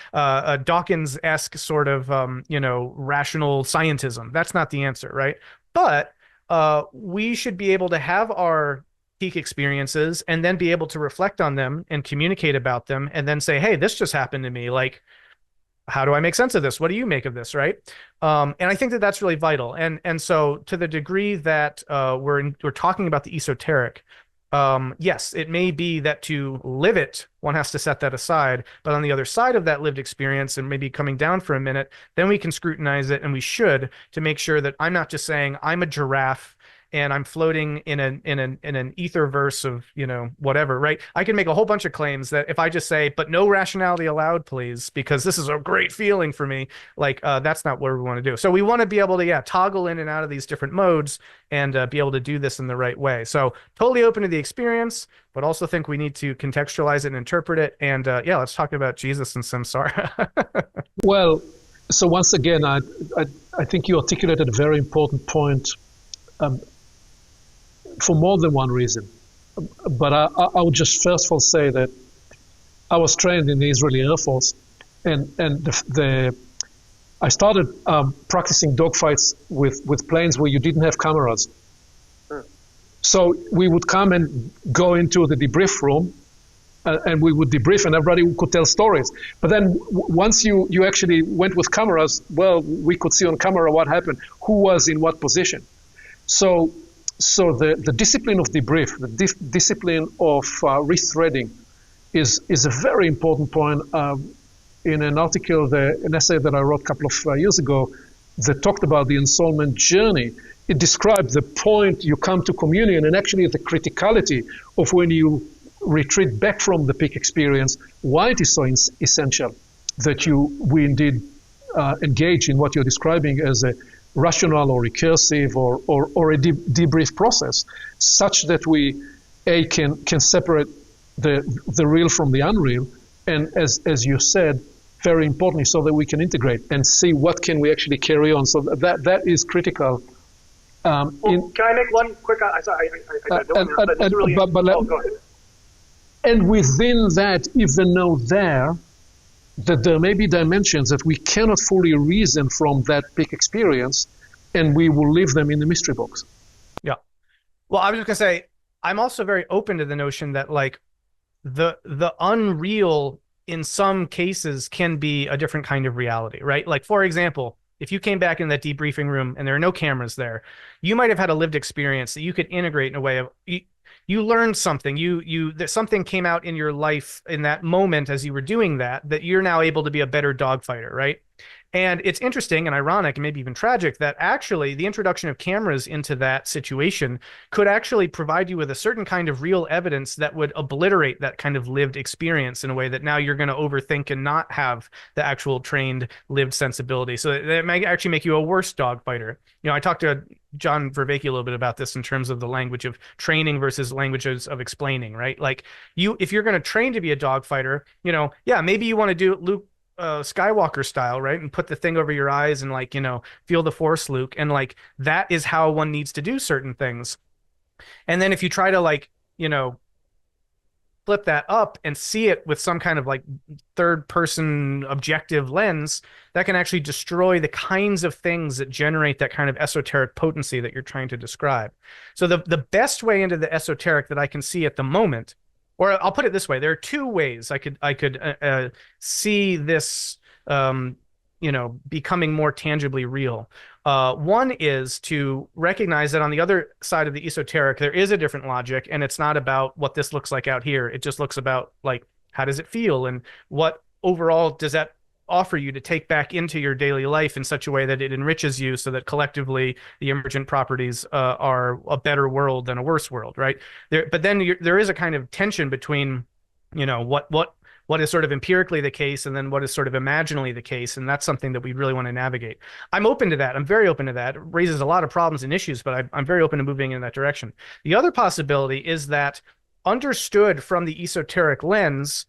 sort of rational scientism. That's not the answer, right? But we should be able to have our peak experiences and then be able to reflect on them and communicate about them and then say, hey, this just happened to me. Like, how do I make sense of this? What do you make of this, right? And I think that that's really vital. And so to the degree that we're talking about the esoteric, yes, it may be that to live it, one has to set that aside. But on the other side of that lived experience, and maybe coming down for a minute, then we can scrutinize it, and we should, to make sure that I'm not just saying I'm a giraffe and I'm floating in an etherverse of whatever, right? I can make a whole bunch of claims that if I just say, but no rationality allowed, please, because this is a great feeling for me, like that's not what we want to do. So we want to be able to toggle in and out of these different modes and be able to do this in the right way. So totally open to the experience, but also think we need to contextualize it and interpret it. And let's talk about Jesus and samsara. Well, so once again, I think you articulated a very important point. For more than one reason. But I would just first of all say that I was trained in the Israeli Air Force, and I started practicing dogfights with planes where you didn't have cameras. Sure. So we would come and go into the debrief room, and we would debrief, and everybody could tell stories. But then once you actually went with cameras, well, we could see on camera what happened, who was in what position. So the discipline of debrief, the discipline of rethreading is a very important point. In an article, an essay that I wrote a couple of years ago, that talked about the ensoulment journey, it described the point you come to communion and actually the criticality of when you retreat back from the peak experience, why it is so essential that we indeed engage in what you're describing as a rational or recursive or a debrief process, such that we can separate the real from the unreal, and as you said, very importantly, so that we can integrate and see what can we actually carry on. So that is critical. Can I make one quick? Sorry, I don't want to, but it's really. Go ahead. And within that, even though that there may be dimensions that we cannot fully reason from that peak experience, and we will leave them in the mystery box. Yeah. Well, I was just gonna say, I'm also very open to the notion that like the unreal in some cases can be a different kind of reality, right? Like, for example, if you came back in that debriefing room and there are no cameras there, you might have had a lived experience that you could integrate in a way of you learned something, that something came out in your life in that moment as you were doing that you're now able to be a better dogfighter, right? And it's interesting and ironic and maybe even tragic that actually the introduction of cameras into that situation could actually provide you with a certain kind of real evidence that would obliterate that kind of lived experience in a way that now you're going to overthink and not have the actual trained lived sensibility. So that might actually make you a worse dog fighter. You know, I talked to John Vervaeke a little bit about this in terms of the language of training versus languages of explaining, right? Like if you're going to train to be a dog fighter, you know, yeah, maybe you want to do Luke Skywalker style, right? And put the thing over your eyes and like, you know, feel the force, Luke. And like, that is how one needs to do certain things. And then if you try to like, you know, flip that up and see it with some kind of like third person objective lens, that can actually destroy the kinds of things that generate that kind of esoteric potency that you're trying to describe. So the best way into the esoteric that I can see at the moment, or I'll put it this way, there are two ways I could see this, you know, becoming more tangibly real. One is to recognize that on the other side of the esoteric, there is a different logic, and it's not about what this looks like out here. It just looks about like, how does it feel, and what overall does that offer you to take back into your daily life in such a way that it enriches you so that collectively the emergent properties are a better world than a worse world, right? But then there is a kind of tension between, you know, what is sort of empirically the case and then what is sort of imaginally the case, and that's something that we really want to navigate. I'm open to that. I'm very open to that. It raises a lot of problems and issues, but I'm very open to moving in that direction. The other possibility is that understood from the esoteric lens,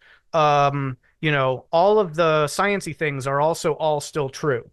you know, all of the sciencey things are also all still true.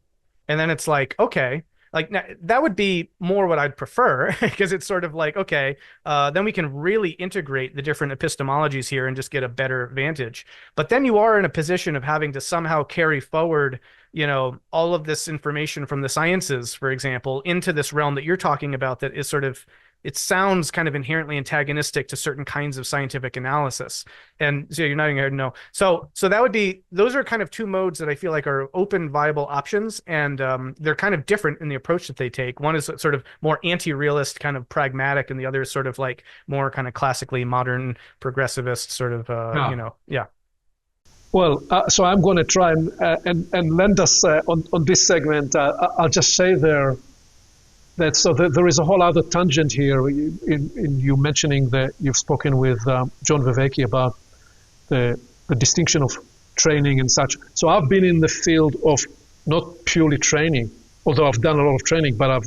And then it's like, okay, like that would be more what I'd prefer, because it's sort of like, okay, then we can really integrate the different epistemologies here and just get a better vantage. But then you are in a position of having to somehow carry forward, you know, all of this information from the sciences, for example, into this realm that you're talking about that is sort of, it sounds kind of inherently antagonistic to certain kinds of scientific analysis. And so you're nodding your head no. So that would be, those are kind of two modes that I feel like are open, viable options. And they're kind of different in the approach that they take. One is sort of more anti-realist, kind of pragmatic, and the other is sort of like more kind of classically modern progressivist sort of, you know, yeah. Well, so I'm going to try and lend us on this segment. I'll just say there, that so there is a whole other tangent here in you mentioning that you've spoken with John Vervaeke about the distinction of training and such. So I've been in the field of not purely training, although I've done a lot of training, but I've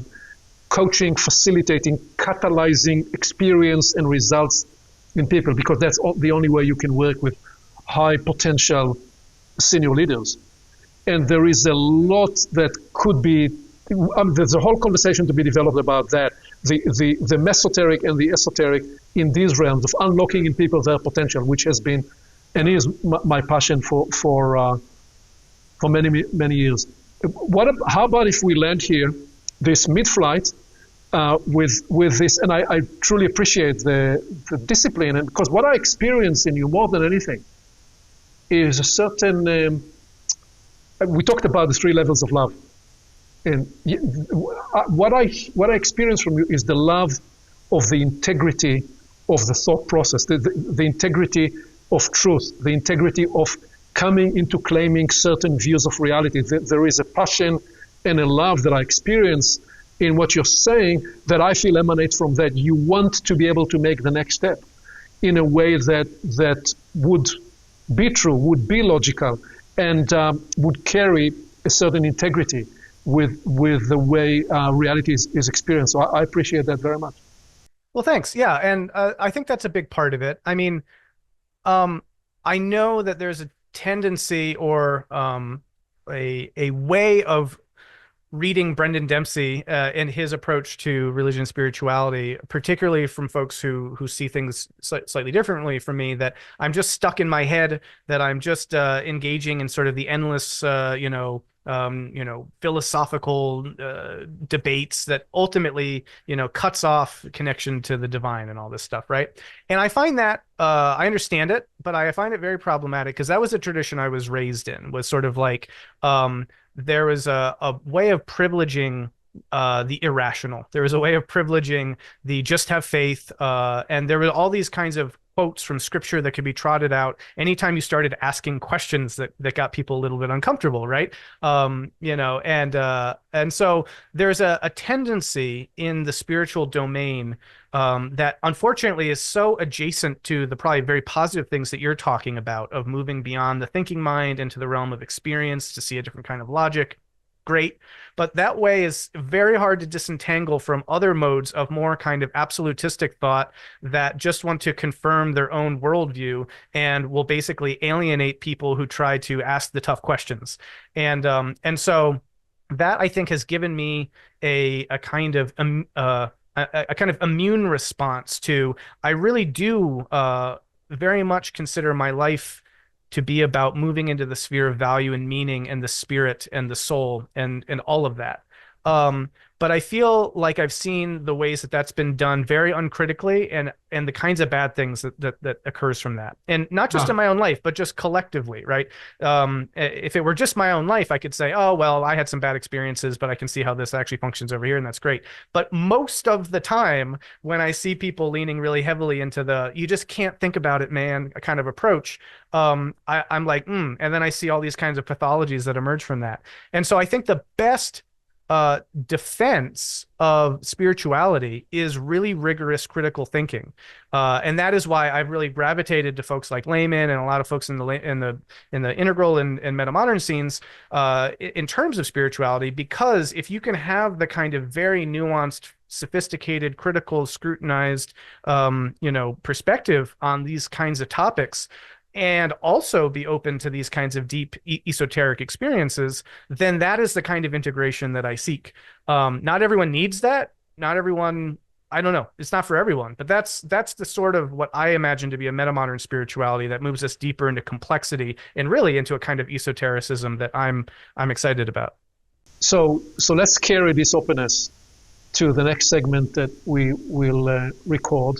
coaching, facilitating, catalyzing experience and results in people, because that's the only way you can work with high potential senior leaders. And there is a lot that could be, there's a whole conversation to be developed about that, the mesoteric and the esoteric in these realms of unlocking in people their potential, which has been and is my passion for many years. How about if we land here, this mid-flight, with this, and I truly appreciate the discipline, and because what I experience in you more than anything is a certain, we talked about the three levels of love. And what I experience from you is the love of the integrity of the thought process, the integrity of truth, the integrity of coming into claiming certain views of reality. There is a passion and a love that I experience in what you're saying that I feel emanates from that. You want to be able to make the next step in a way that would be true, would be logical, and would carry a certain integrity with the way reality is experienced. So I appreciate that very much. Well, thanks. Yeah, and I think that's a big part of it. I mean, I know that there's a tendency or a way of reading Brendan Dempsey and his approach to religion and spirituality, particularly from folks who see things slightly differently from me, that I'm just stuck in my head, that I'm just engaging in sort of the endless, philosophical debates that ultimately, cuts off connection to the divine and all this stuff, right? And I find that I understand it, but I find it very problematic because that was a tradition I was raised in, was sort of like there was a way of privileging the irrational. There was a way of privileging the just have faith, and there were all these kinds of quotes from scripture that could be trotted out anytime you started asking questions that got people a little bit uncomfortable, right? And so there's a tendency in the spiritual domain that unfortunately is so adjacent to the probably very positive things that you're talking about, of moving beyond the thinking mind into the realm of experience to see a different kind of logic. Great. But that way is very hard to disentangle from other modes of more kind of absolutistic thought that just want to confirm their own worldview and will basically alienate people who try to ask the tough questions. And so that, I think, has given me a kind of immune response to, I really do very much consider my life to be about moving into the sphere of value and meaning and the spirit and the soul and all of that. But I feel like I've seen the ways that that's been done very uncritically, and the kinds of bad things that occurs from that. And not just in my own life, but just collectively, right? If it were just my own life, I could say, oh, well, I had some bad experiences, but I can see how this actually functions over here, and that's great. But most of the time, when I see people leaning really heavily into the, you just can't think about it, man, a kind of approach, I'm like, and then I see all these kinds of pathologies that emerge from that. And so I think the best defense of spirituality is really rigorous critical thinking, and that is why I've really gravitated to folks like Layman and a lot of folks in the integral and metamodern scenes in terms of spirituality, because if you can have the kind of very nuanced, sophisticated, critical, scrutinized perspective on these kinds of topics, and also be open to these kinds of deep esoteric experiences, then that is the kind of integration that I seek. Not everyone needs that. Not everyone, I don't know. It's not for everyone, but that's the sort of what I imagine to be a metamodern spirituality that moves us deeper into complexity and really into a kind of esotericism that I'm excited about. So let's carry this openness to the next segment that we will record.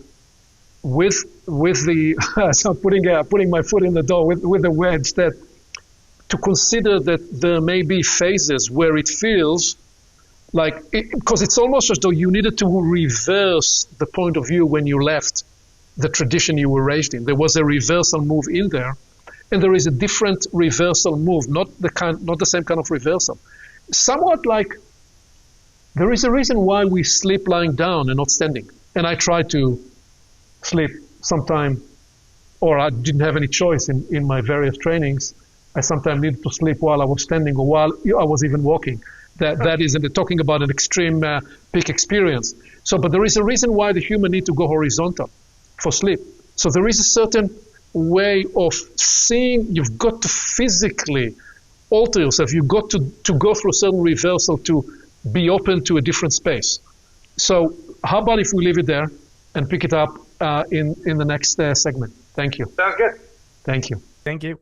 With the so putting my foot in the door with the wedge, that to consider that there may be phases where it feels like, because it's almost as though you needed to reverse the point of view when you left the tradition you were raised in. There was a reversal move in there, and there is a different reversal move, not the same kind of reversal. Somewhat like there is a reason why we sleep lying down and not standing. And I try to sleep sometime, or I didn't have any choice in my various trainings. I sometimes needed to sleep while I was standing or while I was even walking. That is talking about an extreme peak experience. So, but there is a reason why the human need to go horizontal for sleep. So there is a certain way of seeing. You've got to physically alter yourself. You've got to go through a certain reversal to be open to a different space. So how about if we leave it there and pick it up in the next segment? Thank you. Sounds good. Thank you. Thank you.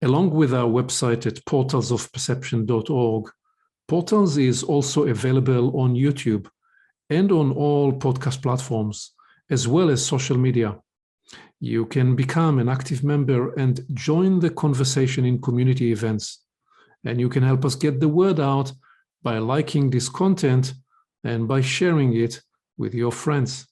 Along with our website at portalsofperception.org, Portals is also available on YouTube and on all podcast platforms, as well as social media. You can become an active member and join the conversation in community events. And you can help us get the word out by liking this content and by sharing it with your friends.